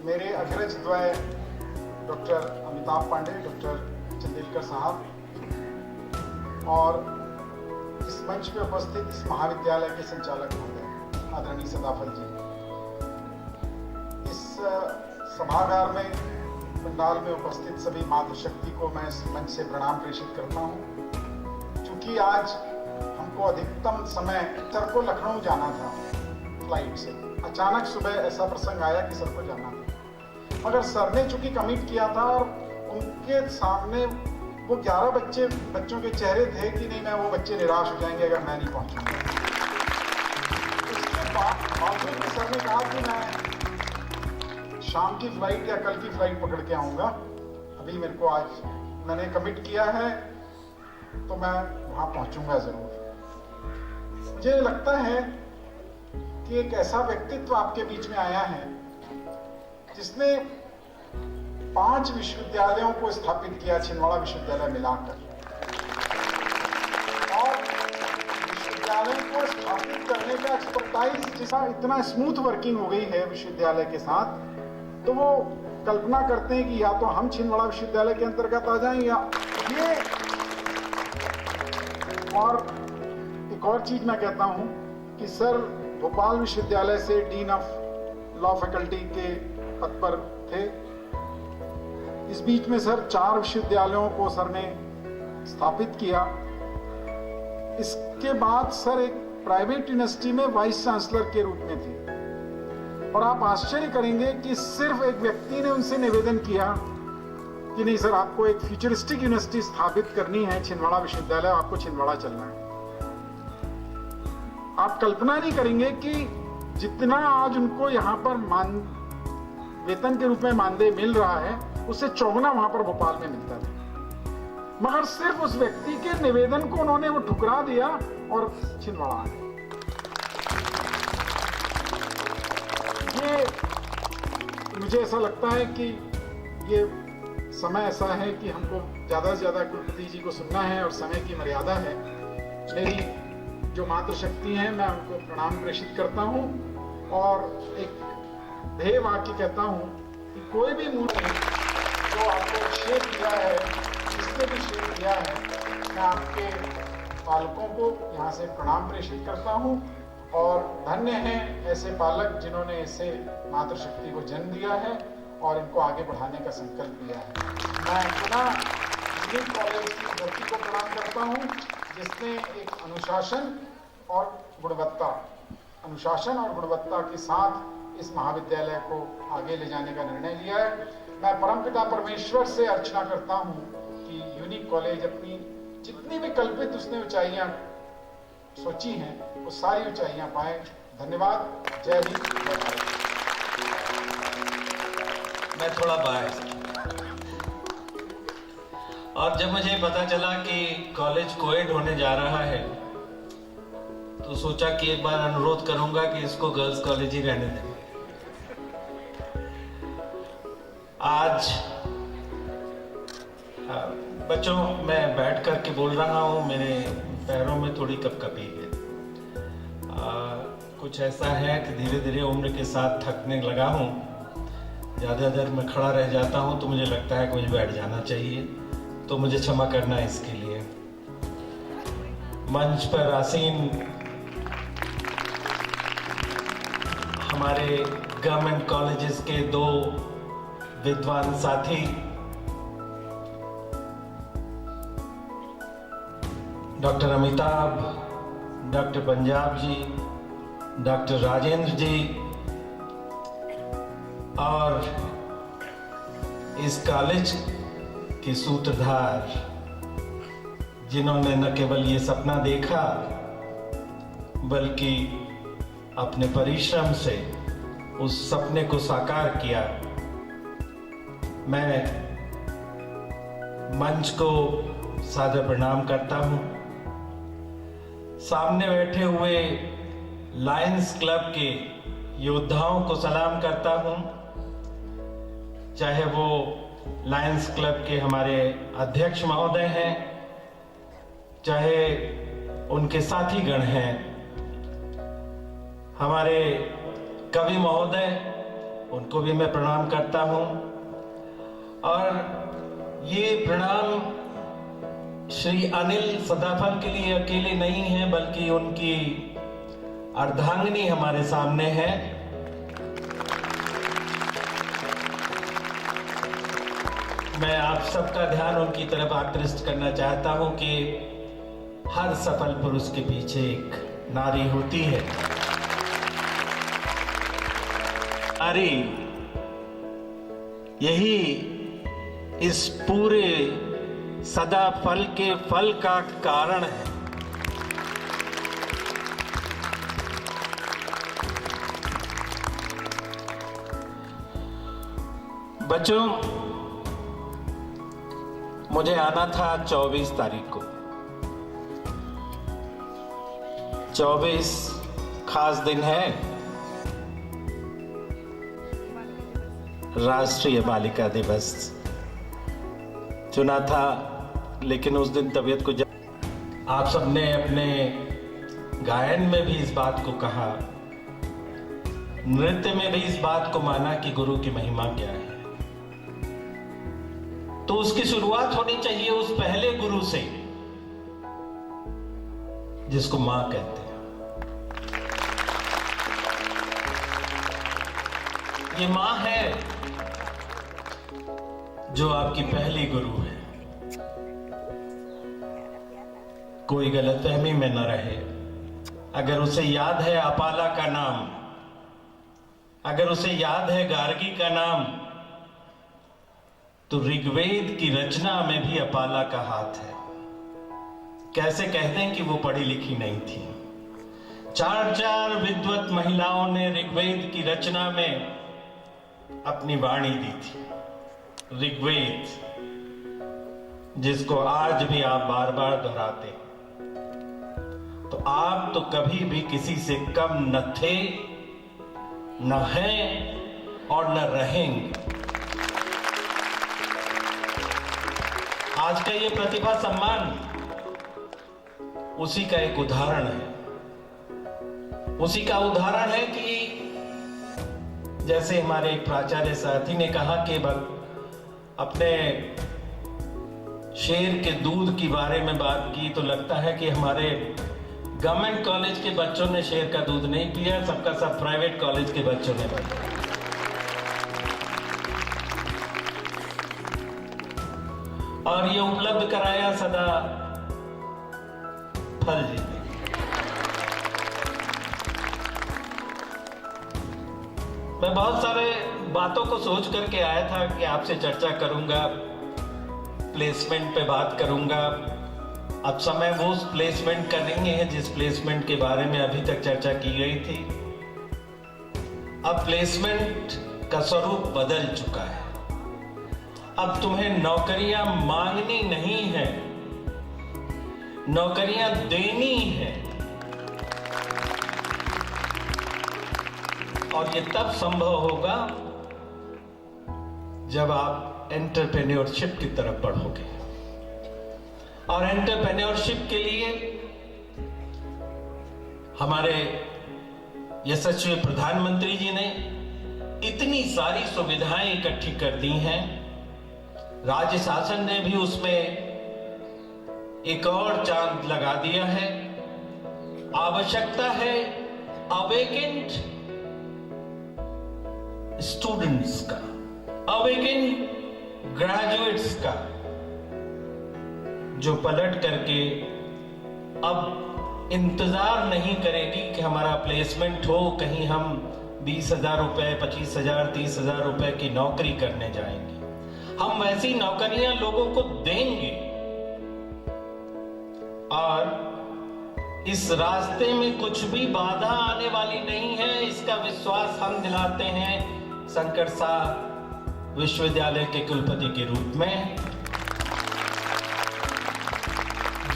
मेरे अग्रज द्वय डॉक्टर अमिताभ पांडे, डॉक्टर चंदेलकर साहब, और इस मंच पे उपस्थित इस महाविद्यालय के संचालक महोदय आदरणीय सदाफल जी, इस सभागार में पंडाल में उपस्थित सभी मातृशक्ति को मैं इस मंच से प्रणाम प्रेषित करता हूँ। क्योंकि आज हमको अधिकतम समय, सर को लखनऊ जाना था फ्लाइट से, अचानक सुबह ऐसा प्रसंग आया कि सर को जाना था, मगर सर ने चूंकि कमिट किया था और उनके सामने वो 11 बच्चों के चेहरे थे कि नहीं, मैं वो बच्चे निराश हो जाएंगे अगर मैं नहीं पहुंचूंगा। उसके बावजूद भी सर ने कहा कि मैं शाम की फ्लाइट या कल की फ्लाइट पकड़ के आऊंगा, अभी मेरे को आज मैंने कमिट किया है तो मैं वहां पहुंचूंगा जरूर। मुझे लगता है कि एक ऐसा व्यक्तित्व आपके बीच में आया है जिसने 5 विश्वविद्यालयों को स्थापित किया, छिंदवाड़ा विश्वविद्यालय मिलाकर, और विश्वविद्यालय को स्थापित करने का एक्सपर्टाइज जिसका इतना स्मूथ वर्किंग हो गई है विश्वविद्यालय के साथ, तो वो कल्पना करते हैं कि या तो हम छिंदवाड़ा विश्वविद्यालय के अंतर्गत आ जाएं या ये। और एक और चीज मैं कहता हूं कि सर भोपाल विश्वविद्यालय से डीन ऑफ लॉ फैकल्टी के पद पर थे। इस बीच में सर 4 विश्वविद्यालयों को सर ने स्थापित किया। इसके बाद सर एक प्राइवेट यूनिवर्सिटी में वाइस चांसलर के रूप में थे, और आप आश्चर्य करेंगे कि सिर्फ एक व्यक्ति ने उनसे निवेदन किया कि नहीं सर, आपको एक फ्यूचरिस्टिक यूनिवर्सिटी स्थापित करनी है, छिंदवाड़ा विश्वविद्यालय, आपको छिंदवाड़ा चलना है। आप कल्पना नहीं करेंगे कि जितना आज उनको यहाँ पर वेतन के रूप में मानदेय मिल रहा है, उससे 4गुना वहां पर भोपाल में मिलता था, मगर सिर्फ उस व्यक्ति के निवेदन को उन्होंने वो ठुकरा दिया और छिंदवाड़ा आ गए। ये मुझे ऐसा लगता है कि ये समय ऐसा है कि हमको ज़्यादा से ज़्यादा कुलपति जी को सुनना है और समय की मर्यादा है। मेरी जो मातृशक्ति हैं, मैं उनको प्रणाम प्रेषित करता हूँ और एक ध्येय वाक्य कहता हूँ कि कोई भी मूर्ति जो आपको शेप दिया है, जिसने भी शेप दिया है, मैं आपके पालकों को यहाँ से प्रणाम प्रेषित करता हूँ और धन्य हैं ऐसे पालक जिन्होंने ऐसे मातृशक्ति को जन्म दिया है और इनको आगे बढ़ाने का संकल्प लिया है। मैं पुनः इंजीनियरिंग कॉलेज की धरती को प्रणाम करता हूँ जिसने एक अनुशासन और गुणवत्ता के साथ इस महाविद्यालय को आगे ले जाने का निर्णय लिया है। मैं परमपिता परमेश्वर से अर्चना करता हूँ कि यूनिक कॉलेज अपनी जितनी भी कल्पित उसने ऊंचाइयां सोची हैं वो सारी ऊंचाइयां पाए। धन्यवाद। जय हिंद, जय भारत। मैं थोड़ा बायस और जब मुझे पता चला कि कॉलेज कोएड होने जा रहा है तो सोचा कि एक बार अनुरोध करूंगा कि इसको गर्ल्स कॉलेज ही रहने दें। आज बच्चों, मैं बैठ करके बोल रहा हूँ, मेरे पैरों में थोड़ी कपकपी है। कुछ ऐसा है कि धीरे धीरे उम्र के साथ थकने लगा हूँ। ज़्यादा देर मैं खड़ा रह जाता हूँ तो मुझे लगता है कि मुझे बैठ जाना चाहिए, तो मुझे क्षमा करना इसके लिए। मंच पर आसीन हमारे गवर्नमेंट कॉलेजेस के दो विद्वान साथी, डॉक्टर अमिताभ, डॉक्टर पंजाब जी, डॉक्टर राजेंद्र जी, और इस कॉलेज के सूत्रधार जिन्होंने न केवल ये सपना देखा बल्कि अपने परिश्रम से उस सपने को साकार किया। मैं मंच को सादर प्रणाम करता हूं। सामने बैठे हुए लायंस क्लब के योद्धाओं को सलाम करता हूं, चाहे वो लायंस क्लब के हमारे अध्यक्ष महोदय हैं, चाहे उनके साथीगण हैं, हमारे कवि महोदय, उनको भी मैं प्रणाम करता हूं। और ये प्रणाम श्री अनिल सदाफल के लिए अकेले नहीं है, बल्कि उनकी अर्धांगिनी हमारे सामने है। मैं आप सबका ध्यान उनकी तरफ आकृष्ट करना चाहता हूं कि हर सफल पुरुष के पीछे एक नारी होती है। नारी यही इस पूरे सदा फल के फल का कारण है। बच्चों, मुझे आना था 24 तारीख को। 24 खास दिन है, राष्ट्रीय बालिका दिवस चुना था, लेकिन उस दिन तबीयत को आप सबने अपने गायन में भी इस बात को कहा, नृत्य में भी इस बात को माना कि गुरु की महिमा क्या है। तो उसकी शुरुआत होनी चाहिए उस पहले गुरु से जिसको मां कहते हैं। ये मां है जो आपकी पहली गुरु है। कोई गलतफहमी में न रहे। अगर उसे याद है अपाला का नाम, अगर उसे याद है गार्गी का नाम, तो ऋग्वेद की रचना में भी अपाला का हाथ है। कैसे कहते हैं कि वो पढ़ी लिखी नहीं थी। 4 विद्वत महिलाओं ने ऋग्वेद की रचना में अपनी वाणी दी थी। ऋग्वेद, जिसको आज भी आप बार बार दोहराते, तो आप तो कभी भी किसी से कम न थे, न हैं और न रहेंगे। आज का ये प्रतिभा सम्मान उसी का एक उदाहरण है। उसी का उदाहरण है कि जैसे हमारे एक प्राचार्य साथी ने कहा कि अपने शेर के दूध के बारे में बात की, तो लगता है कि हमारे गवर्नमेंट कॉलेज के बच्चों ने शेर का दूध नहीं पिया, सबका सब प्राइवेट कॉलेज के बच्चों ने पिया। और ये उपलब्ध कराया सदा फल जीतेंगे। मैं बहुत सारे बातों को सोच करके आया था कि आपसे चर्चा करूंगा, प्लेसमेंट पे बात करूंगा। अब समय वो प्लेसमेंट का नहीं है जिस प्लेसमेंट के बारे में अभी तक चर्चा की गई थी। अब प्लेसमेंट का स्वरूप बदल चुका है। अब तुम्हें नौकरियां मांगनी नहीं है, नौकरियां देनी है। और ये तब संभव होगा जब आप एंटरप्रेन्योरशिप की तरफ बढ़ोगे। और एंटरप्रेन्योरशिप के लिए हमारे यशस्वी प्रधानमंत्री जी ने इतनी सारी सुविधाएं इकट्ठी कर दी हैं। राज्य शासन ने भी उसमें एक और चांद लगा दिया है। आवश्यकता है अवेकेंड स्टूडेंट्स का, अवेकेंड ग्रेजुएट्स का, जो पलट करके अब इंतजार नहीं करेगी कि हमारा प्लेसमेंट हो, कहीं हम 20,000 रुपए, 25,000, 30,000 रुपए की नौकरी करने जाएंगे। हम वैसी नौकरियां लोगों को देंगे। और इस रास्ते में कुछ भी बाधा आने वाली नहीं है, इसका विश्वास हम दिलाते हैं शंकर शाह विश्वविद्यालय के कुलपति के रूप में।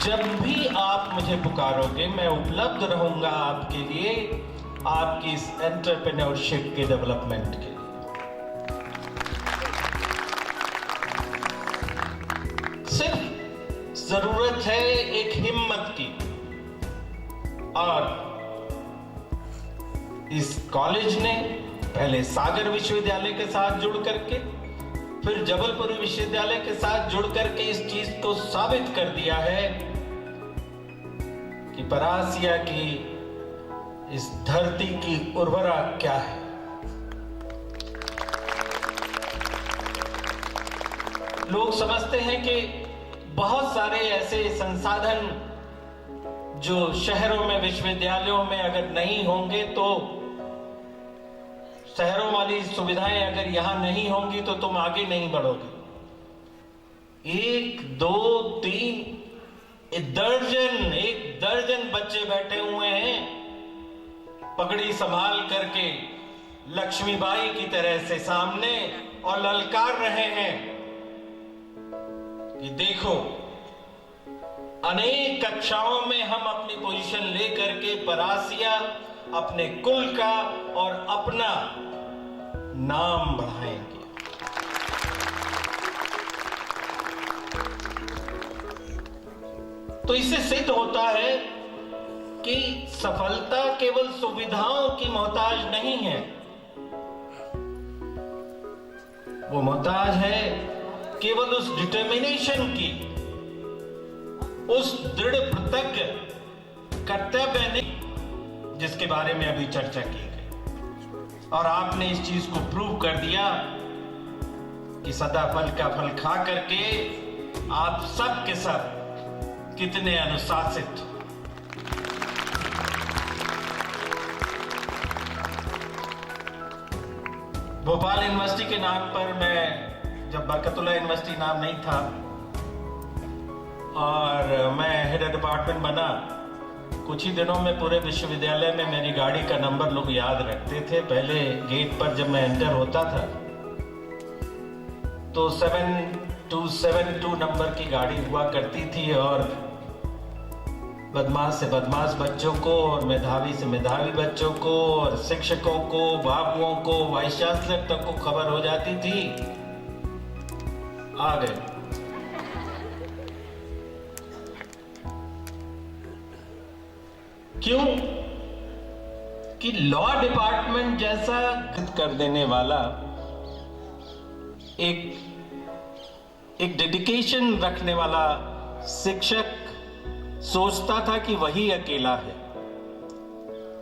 जब भी आप मुझे पुकारोगे मैं उपलब्ध रहूंगा आपके लिए, आपकी इस एंटरप्रेन्योरशिप के डेवलपमेंट के लिए। सिर्फ जरूरत है एक हिम्मत की। और इस कॉलेज ने पहले सागर विश्वविद्यालय के साथ जुड़ करके, फिर जबलपुर विश्वविद्यालय के साथ जुड़ करके इस चीज को साबित कर दिया है कि परासिया की इस धरती की उर्वरा क्या है। लोग समझते हैं कि बहुत सारे ऐसे संसाधन जो शहरों में, विश्वविद्यालयों में अगर नहीं होंगे तो, शहरों वाली सुविधाएं अगर यहां नहीं होंगी तो तुम आगे नहीं बढ़ोगे। 1, 2, 3, एक दर्जन बच्चे बैठे हुए हैं पगड़ी संभाल करके लक्ष्मीबाई की तरह से सामने और ललकार रहे हैं कि देखो, अनेक कक्षाओं में हम अपनी पोजीशन लेकर के परासिया, अपने कुल का और अपना नाम बढ़ाएंगे। तो इससे सिद्ध होता है कि सफलता केवल सुविधाओं की मोहताज नहीं है, वो मोहताज है केवल उस डिटर्मिनेशन की, उस दृढ़ प्रतिज्ञ कर्तव्य नहीं जिसके बारे में अभी चर्चा की गई। और आपने इस चीज को प्रूव कर दिया कि सदाफल का फल खा करके आप सब के सब कितने अनुशासित। भोपाल यूनिवर्सिटी के नाम पर, मैं जब बरकतुल्लाह यूनिवर्सिटी नाम नहीं था और मैं हेड डिपार्टमेंट बना, कुछ ही दिनों में पूरे विश्वविद्यालय में मेरी गाड़ी का नंबर लोग याद रखते थे। पहले गेट पर जब मैं एंटर होता था तो 7272 नंबर की गाड़ी हुआ करती थी और बदमाश से बदमाश बच्चों को और मेधावी से मेधावी बच्चों को और शिक्षकों को, बाबुओं को, वाइस चांसलर तक को खबर हो जाती थी, आ गए। क्यों? कि लॉ डिपार्टमेंट जैसा कर देने वाला एक डेडिकेशन रखने वाला शिक्षक सोचता था कि वही अकेला है।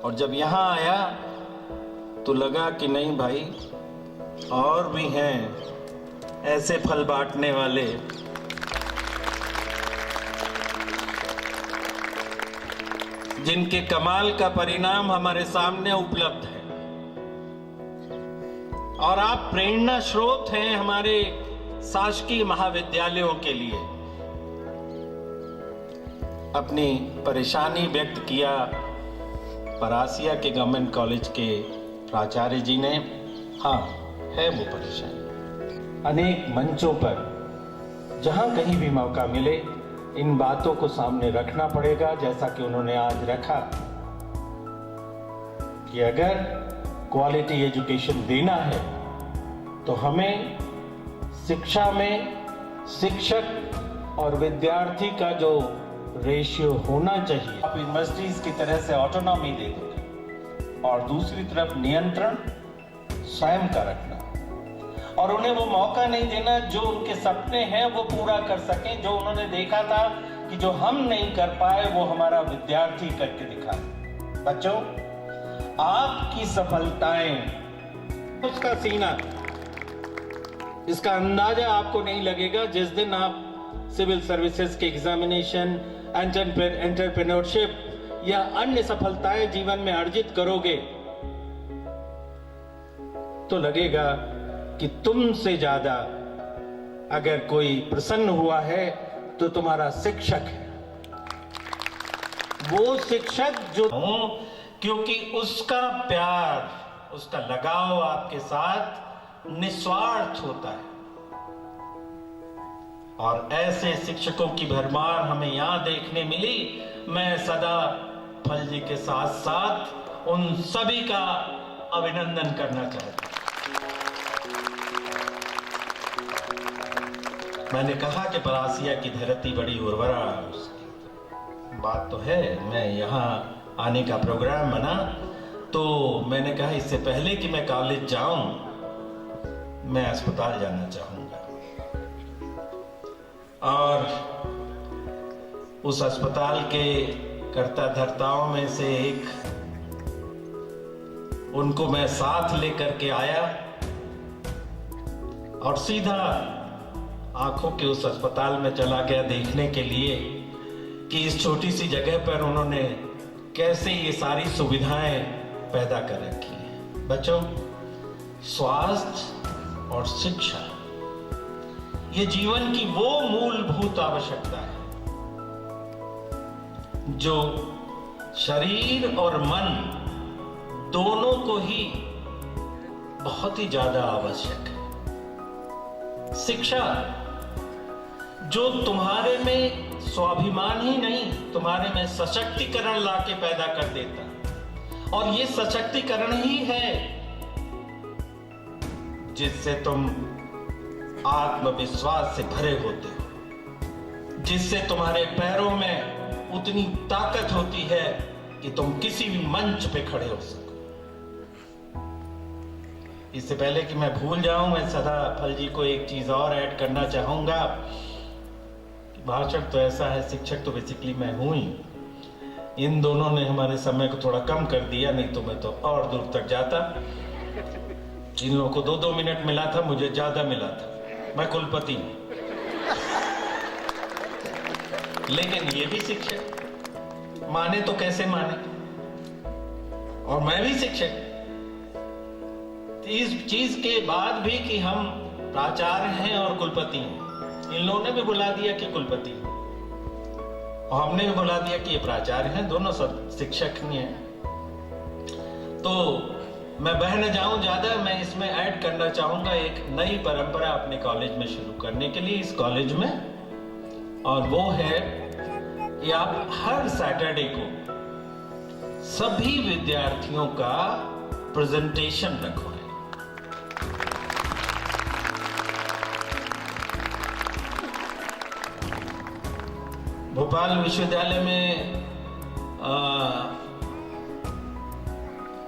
और जब यहां आया तो लगा कि नहीं भाई, और भी हैं ऐसे फल बांटने वाले जिनके कमाल का परिणाम हमारे सामने उपलब्ध है, और आप प्रेरणा स्रोत हैं हमारे शासकीय महाविद्यालयों के लिए। अपनी परेशानी व्यक्त किया परासिया के गवर्नमेंट कॉलेज के प्राचार्य जी ने। हाँ, है वो परेशानी। अनेक मंचों पर जहां कहीं भी मौका मिले इन बातों को सामने रखना पड़ेगा, जैसा कि उन्होंने आज रखा कि अगर क्वालिटी एजुकेशन देना है तो हमें शिक्षा में शिक्षक और विद्यार्थी का जो रेशियो होना चाहिए, आप यूनिवर्सिटीज की तरह से ऑटोनॉमी दे दोगे और दूसरी तरफ नियंत्रण स्वयं का रखना, और उन्हें वो मौका नहीं देना जो उनके सपने हैं वो पूरा कर सकें, जो उन्होंने देखा था कि जो हम नहीं कर पाए वो हमारा विद्यार्थी करके दिखाए। बच्चों, आपकी सफलताएं, उसका सीना, इसका अंदाजा आपको नहीं लगेगा जिस दिन आप सिविल सर्विसेज के एग्जामिनेशन, एंटरप्रेन्योरशिप या अन्य सफलताएं जीवन में अर्जित करोगे तो लगेगा कि तुमसे ज्यादा अगर कोई प्रसन्न हुआ है तो तुम्हारा शिक्षक है। वो शिक्षक जो क्योंकि उसका प्यार, उसका लगाव आपके साथ निस्वार्थ होता है, और ऐसे शिक्षकों की भरमार हमें यहां देखने मिली। मैं सदा फल जी के साथ साथ उन सभी का अभिनंदन करना चाहता हूं। मैंने कहा कि परासिया की धरती बड़ी उर्वरा, बात तो है। मैं यहाँ आने का प्रोग्राम बना तो मैंने कहा इससे पहले कि मैं कॉलेज जाऊं मैं अस्पताल जाना चाहूंगा, और उस अस्पताल के कर्ता धर्ताओं में से एक उनको मैं साथ लेकर के आया और सीधा आंखों के उस अस्पताल में चला गया देखने के लिए कि इस छोटी सी जगह पर उन्होंने कैसे ये सारी सुविधाएं पैदा कर रखी हैं। बच्चों, स्वास्थ्य और शिक्षा ये जीवन की वो मूलभूत आवश्यकता है जो शरीर और मन दोनों को ही बहुत ही ज्यादा आवश्यक है। शिक्षा जो तुम्हारे में स्वाभिमान ही नहीं, तुम्हारे में सशक्तिकरण लाके पैदा कर देता, और ये सशक्तिकरण ही है जिससे तुम आत्मविश्वास से भरे होते हो, जिससे तुम्हारे पैरों में उतनी ताकत होती है कि तुम किसी भी मंच पे खड़े हो सको। इससे पहले कि मैं भूल जाऊं, मैं सदा फल जी को एक चीज और ऐड करना चाहूंगा। भाषण तो ऐसा है, शिक्षक तो बेसिकली मैं हूं ही। इन दोनों ने हमारे समय को थोड़ा कम कर दिया, नहीं तो मैं तो और दूर तक जाता। इन लोगों को 2-2 मिनट मिला था, मुझे ज्यादा मिला था। मैं कुलपति हूं, लेकिन ये भी शिक्षक माने तो कैसे माने, और मैं भी शिक्षक। इस चीज के बाद भी कि हम प्राचार्य हैं और कुलपति हैं, इन लोगों ने भी बुला दिया कि कुलपति, और हमने भी बुला दिया कि ये प्राचार्य हैं, दोनों सब शिक्षक ही हैं। तो मैं बह न जाऊं ज्यादा, मैं इसमें ऐड करना चाहूंगा एक नई परंपरा अपने कॉलेज में शुरू करने के लिए, इस कॉलेज में, और वो है कि आप हर सैटरडे को सभी विद्यार्थियों का प्रेजेंटेशन रखवाएं। भोपाल विश्वविद्यालय में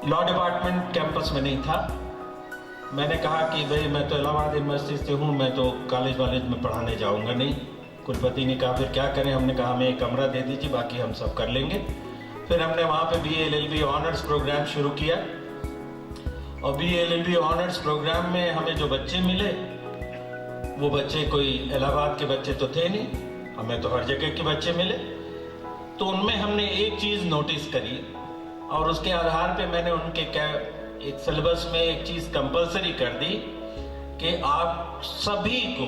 लॉ डिपार्टमेंट कैंपस में नहीं था। मैंने कहा कि भाई मैं तो इलाहाबाद यूनिवर्सिटी से हूँ, मैं तो कॉलेज वॉलेज में पढ़ाने जाऊँगा नहीं। कुलपति ने कहा फिर क्या करें, हमने कहा हमें एक कमरा दे दीजिए, बाकी हम सब कर लेंगे। फिर हमने वहाँ पे BA LLB ऑनर्स प्रोग्राम शुरू किया, और BA LLB ऑनर्स प्रोग्राम में हमें जो बच्चे मिले वो बच्चे कोई इलाहाबाद के बच्चे तो थे नहीं, हमें तो हर जगह के बच्चे मिले। तो उनमें हमने एक चीज नोटिस करी और उसके आधार पे मैंने उनके एक सिलेबस में एक चीज कंपलसरी कर दी कि आप सभी को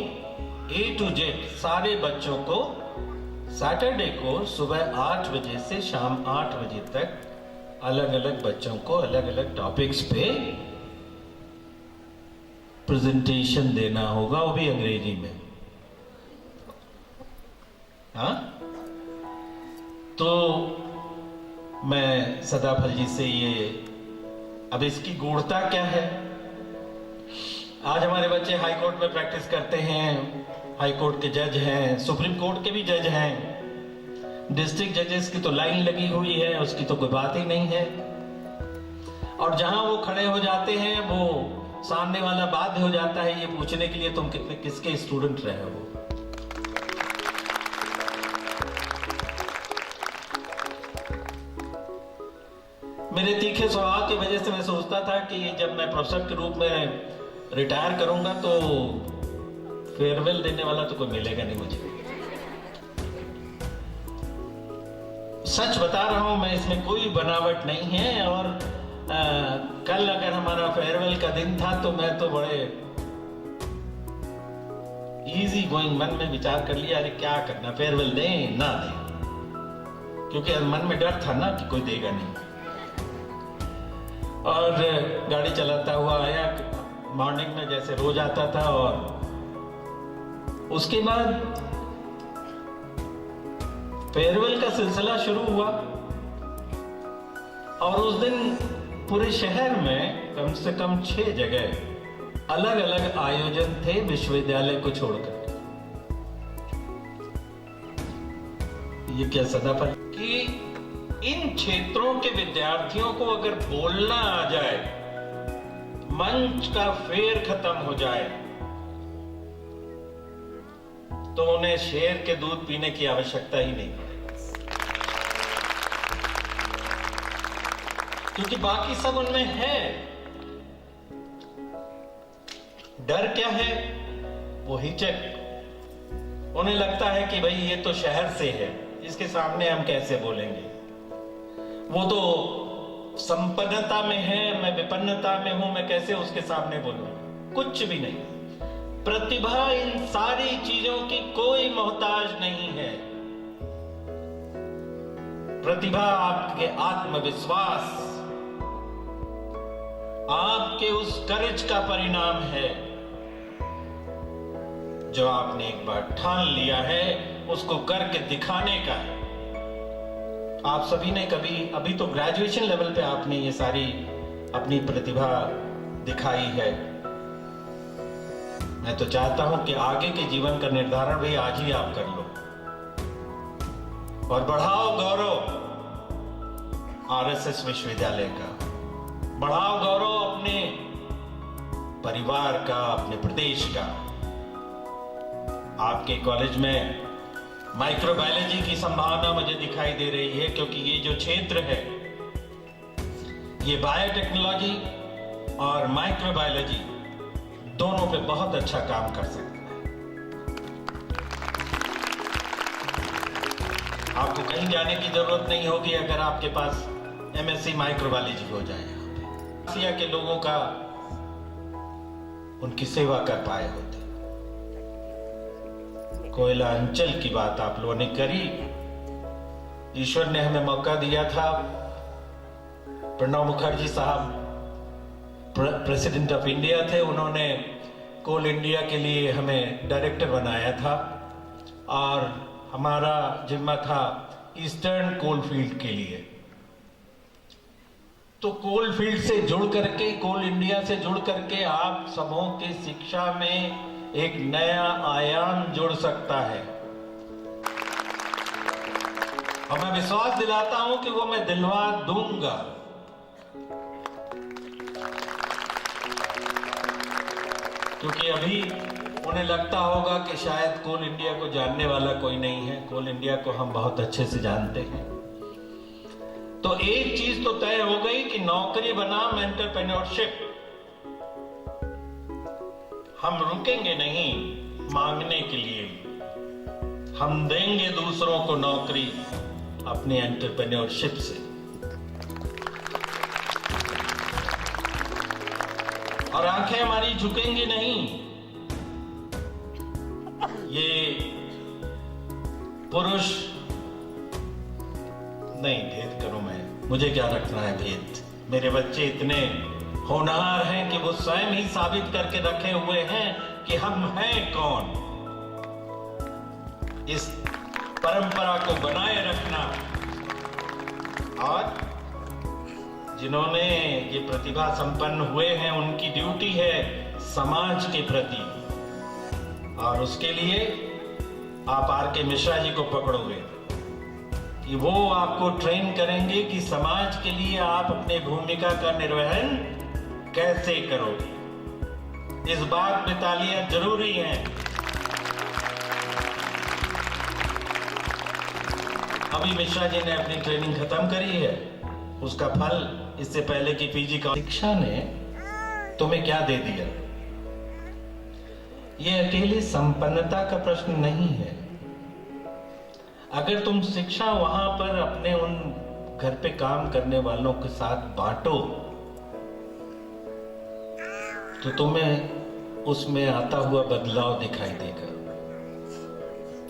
A to Z सारे बच्चों को सैटरडे को सुबह 8 बजे से शाम 8 बजे तक अलग अलग बच्चों को अलग अलग टॉपिक्स पे प्रेजेंटेशन देना होगा, वो भी अंग्रेजी में। हाँ, तो मैं सदाफल जी से ये, अब इसकी गूढ़ता क्या है? आज हमारे बच्चे हाई कोर्ट में प्रैक्टिस करते हैं, हाई कोर्ट के जज हैं, सुप्रीम कोर्ट के भी जज हैं, डिस्ट्रिक्ट जजेस की तो लाइन लगी हुई है, उसकी तो कोई बात ही नहीं है। और जहां वो खड़े हो जाते हैं वो सामने वाला बाध्य हो जाता है ये पूछने के लिए तुम किसके स्टूडेंट रहे हो। मेरे तीखे स्वभाव की वजह से मैं सोचता था कि जब मैं प्रोफेसर के रूप में रिटायर करूंगा तो फेयरवेल देने वाला तो कोई मिलेगा नहीं मुझे। सच बता रहा हूं मैं, इसमें कोई बनावट नहीं है। और कल अगर हमारा फेयरवेल का दिन था तो मैं तो बड़े इजी गोइंग मन में विचार कर लिया, अरे क्या करना, फेयरवेल दें ना दें, क्योंकि मन में डर था ना कि कोई देगा नहीं। और गाड़ी चलाता हुआ आया मॉर्निंग में जैसे रोज आता था, और उसके बाद फेयरवेल का सिलसिला शुरू हुआ। और उस दिन पूरे शहर में कम से कम 6 जगह अलग अलग आयोजन थे विश्वविद्यालय को छोड़कर। ये क्या सदाफल कि इन क्षेत्रों के विद्यार्थियों को अगर बोलना आ जाए, मंच का फेर खत्म हो जाए, तो उन्हें शेर के दूध पीने की आवश्यकता ही नहीं पड़ेगी, क्योंकि बाकी सब उनमें है। डर क्या है? वो हिचक। उन्हें लगता है कि भाई ये तो शहर से है, इसके सामने हम कैसे बोलेंगे, वो तो संपन्नता में है, मैं विपन्नता में हूं, मैं कैसे उसके सामने बोलूं। कुछ भी नहीं। प्रतिभा इन सारी चीजों की कोई मोहताज नहीं है। प्रतिभा आपके आत्मविश्वास, आपके उस करेज का परिणाम है जो आपने एक बार ठान लिया है, उसको करके दिखाने का है। आप सभी ने कभी, अभी तो ग्रेजुएशन लेवल पे आपने ये सारी अपनी प्रतिभा दिखाई है। मैं तो चाहता हूं कि आगे के जीवन का निर्धारण भी आज ही आप कर लो, और बढ़ाओ गौरव आरएसएस विश्वविद्यालय का, बढ़ाओ गौरव अपने परिवार का, अपने प्रदेश का। आपके कॉलेज में माइक्रोबायोलॉजी की संभावना मुझे दिखाई दे रही है, क्योंकि ये जो क्षेत्र है ये बायोटेक्नोलॉजी और माइक्रोबायोलॉजी दोनों पे बहुत अच्छा काम कर सकता है। आपको कहीं जाने की जरूरत नहीं होगी अगर आपके पास एमएससी माइक्रोबायोलॉजी हो जाए। एशिया के लोगों का उनकी सेवा कर पाए होते। कोयला अंचल की बात आप लोगों ने करी, ईश्वर ने हमें मौका दिया था। प्रणब मुखर्जी साहब प्रेसिडेंट ऑफ इंडिया थे, उन्होंने कोल इंडिया के लिए हमें डायरेक्टर बनाया था, और हमारा जिम्मा था ईस्टर्न कोल फील्ड के लिए। तो कोल फील्ड से जुड़ करके, कोल इंडिया से जुड़ करके आप सबों के शिक्षा में एक नया आयाम जुड़ सकता है। और मैं विश्वास दिलाता हूं कि वो मैं दिलवा दूंगा। क्योंकि अभी उन्हें लगता होगा कि शायद कोल इंडिया को जानने वाला कोई नहीं है। कोल इंडिया को हम बहुत अच्छे से जानते हैं। तो एक चीज तो तय हो गई कि नौकरी बनाम एंटरप्रेन्योरशिप। हम रुकेंगे नहीं मांगने के लिए, हम देंगे दूसरों को नौकरी। अपने एंटरप्रेन्योरशिप से। और आंखें हमारी झुकेंगी नहीं। ये पुरुष नहीं, भेद करो मैं, मुझे क्या रखना है भेद। मेरे बच्चे इतने होनहार हैं कि वो स्वयं ही साबित करके रखे हुए हैं कि हम हैं कौन। इस परंपरा को बनाए रखना, और जिन्होंने ये प्रतिभा संपन्न हुए हैं उनकी ड्यूटी है समाज के प्रति, और उसके लिए आप आर.के. मिश्रा जी को पकड़ोगे कि वो आपको ट्रेन करेंगे कि समाज के लिए आप अपने भूमिका का निर्वहन कैसे करोगे। इस बात में तालियां जरूरी हैं। अभी मिश्रा जी ने अपनी ट्रेनिंग खत्म करी है, उसका फल इससे पहले की पीजी का शिक्षा ने तुम्हें क्या दे दिया। यह अकेले संपन्नता का प्रश्न नहीं है। अगर तुम शिक्षा वहां पर अपने उन घर पे काम करने वालों के साथ बांटो तो तुम्हें उसमें आता हुआ बदलाव दिखाई देगा।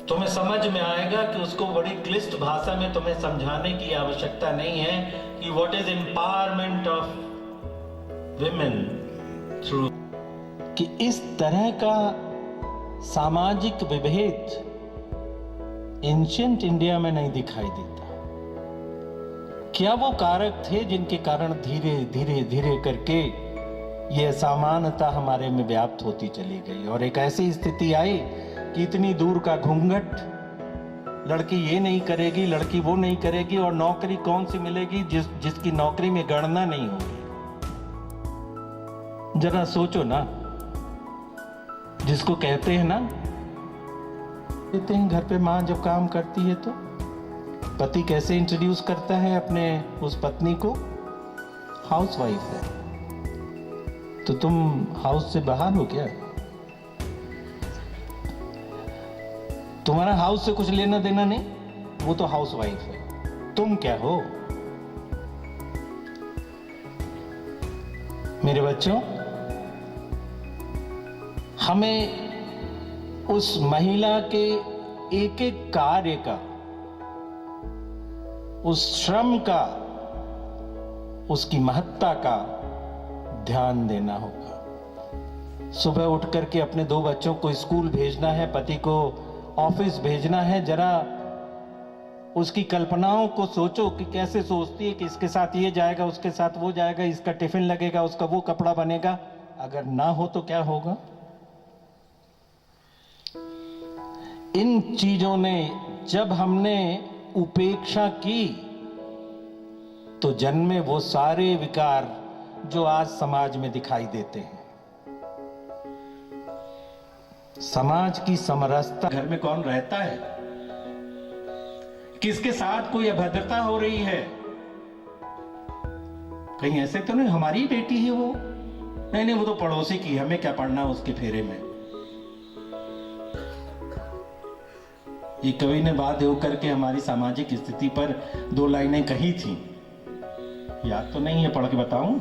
तुम्हें समझ में आएगा कि उसको बड़ी क्लिष्ट भाषा में तुम्हें समझाने की आवश्यकता नहीं है कि what is empowerment of women through, कि इस तरह का सामाजिक विभेद एंशिएंट इंडिया में नहीं दिखाई देता। क्या वो कारक थे जिनके कारण धीरे धीरे धीरे करके यह असमानता हमारे में व्याप्त होती चली गई, और एक ऐसी स्थिति आई कि इतनी दूर का घूंघट, लड़की ये नहीं करेगी, लड़की वो नहीं करेगी, और नौकरी कौन सी मिलेगी जिसकी नौकरी में गणना नहीं होगी। जरा सोचो ना, जिसको कहते हैं ना, कहते हैं घर पे माँ जब काम करती है तो पति कैसे इंट्रोड्यूस करता है अपने उस पत्नी को, हाउसवाइफ है। तो तुम हाउस से बाहर हो क्या? तुम्हारा हाउस से कुछ लेना देना नहीं, वो तो हाउसवाइफ है। तुम क्या हो? मेरे बच्चों, हमें उस महिला के एक एक कार्य का, उस श्रम का, उसकी महत्ता का ध्यान देना होगा। सुबह उठ करके अपने 2 बच्चों को स्कूल भेजना है, पति को ऑफिस भेजना है। जरा उसकी कल्पनाओं को सोचो कि कैसे सोचती है कि इसके साथ ये जाएगा, उसके साथ वो जाएगा, इसका टिफिन लगेगा, उसका वो कपड़ा बनेगा। अगर ना हो तो क्या होगा? इन चीजों ने जब हमने उपेक्षा की तो जन्मे वो सारे विकार जो आज समाज में दिखाई देते हैं। समाज की समरसता, घर में कौन रहता है, किसके साथ कोई अभद्रता हो रही है, कहीं ऐसे तो नहीं हमारी ही बेटी है वो, नहीं वो तो पड़ोसी की, हमें क्या पढ़ना उसके फेरे में। ये कवि ने बात होकर के हमारी सामाजिक स्थिति पर 2 लाइनें कही थी, याद तो नहीं है, पढ़ के बताऊं?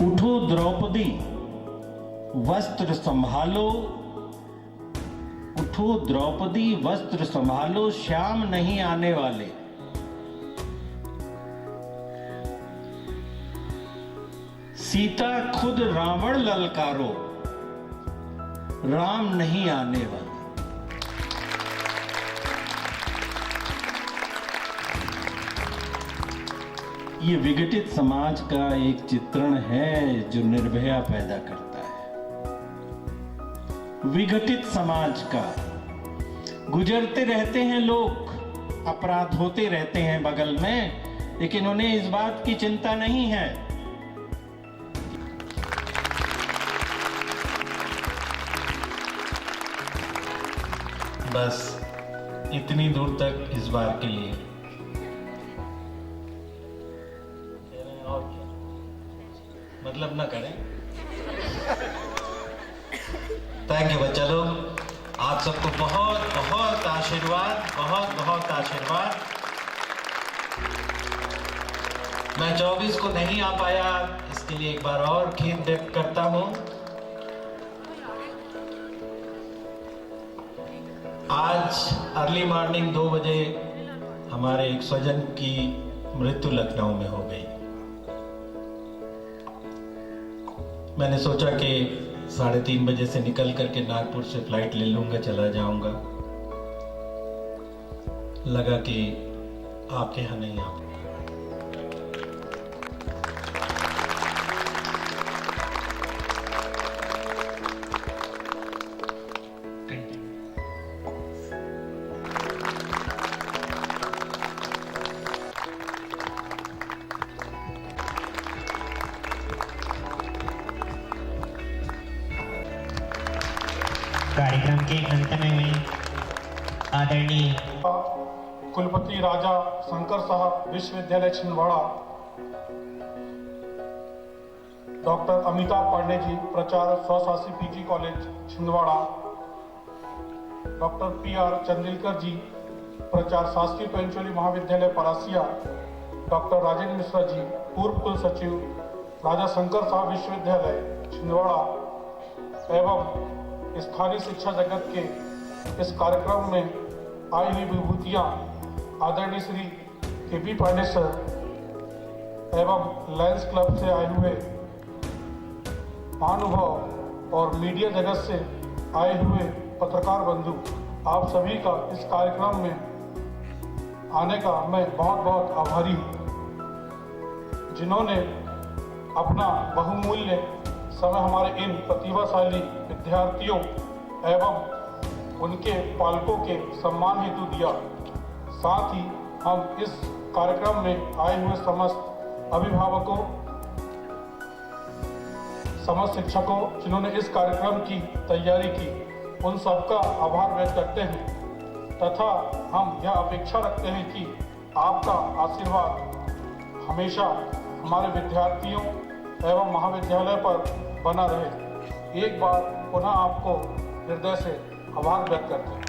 उठो द्रौपदी वस्त्र संभालो, उठो द्रौपदी वस्त्र संभालो, श्याम नहीं आने वाले। सीता खुद रावण ललकारो, राम नहीं आने वाले। ये विघटित समाज का एक चित्रण है जो निर्भया पैदा करता है। विघटित समाज का, गुजरते रहते हैं लोग, अपराध होते रहते हैं बगल में, लेकिन उन्हें इस बात की चिंता नहीं है। बस इतनी दूर तक इस बार के लिए। और क्या मतलब ना करें। थैंक यू बच्चा लोग। आप सबको बहुत बहुत आशीर्वाद, बहुत बहुत आशीर्वाद। मैं 24 को नहीं आ पाया, इसके लिए एक बार और खेद व्यक्त करता हूं। आज अर्ली मॉर्निंग 2 बजे हमारे एक स्वजन की मृत्यु लखनऊ में हो गई। मैंने सोचा कि 3:30 बजे से निकल करके नागपुर से फ्लाइट ले लूंगा, चला जाऊंगा। लगा कि आपके यहाँ नहीं आ कार्यक्रम के अंत में आदरणीय कुलपति राजा शंकर साहब विश्वविद्यालय छिंदवाड़ा, डॉक्टर अमिताभ पांडे जी प्राचार्य स्वशासी PG college Chhindwara, doctor PR Chandilkar ji प्राचार्य शासकीय पंचोली महाविद्यालय परासिया, डॉक्टर राजेंद्र मिश्रा जी पूर्व कुल सचिव राजा शंकर साहब विश्वविद्यालय छिंदवाड़ा एवं स्थानीय शिक्षा जगत के इस कार्यक्रम में आई हुई विभूतियां आदरणीय श्री KP पांडे सर एवं लायंस क्लब से आए हुए महानुभाव और मीडिया जगत से आए हुए पत्रकार बंधु, आप सभी का इस कार्यक्रम में आने का मैं बहुत बहुत आभारी हूँ, जिन्होंने अपना बहुमूल्य समय हमारे इन प्रतिभाशाली विद्यार्थियों एवं उनके पालकों के सम्मान हेतु दिया। साथ ही हम इस कार्यक्रम में आए हुए समस्त अभिभावकों, समस्त शिक्षकों जिन्होंने इस कार्यक्रम की तैयारी की, उन सबका आभार व्यक्त करते हैं तथा हम यह अपेक्षा रखते हैं कि आपका आशीर्वाद हमेशा हमारे विद्यार्थियों एवं महाविद्यालय पर बना रहे। एक बार पुनः आपको हृदय से आभार व्यक्त करते हैं।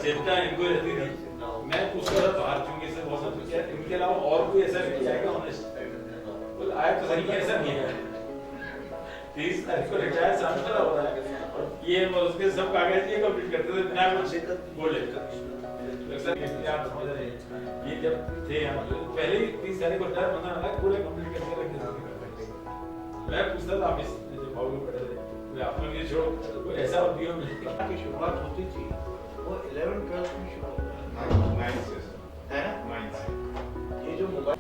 चिंता इनको रहती थी, मैं उसका बाहर चूंकि से बहुत सब किया, इनके अलावा और कोई ऐसा व्यक्ति आएगा ऑनेस्ट, बोले आया तो सही, ऐसा नहीं है 30 तारीख को रिटायर साल पूरा हो रहा है और ये उसके सब कागज ये कंप्लीट करते थे बिना कुछ बोले। ये जब थे पहले ही 30 तारीख को रिटायर होना है पूरे कंप्लीट करके रख देते। मैं पूछता था ऑफिस जो भाव में पढ़े थे आप लोग ये छोड़ो ऐसा उद्योग में की शुरुआत होती थी वो 11-12 में शुरू होता है 9 से है 9 से। ये जो मोबाइल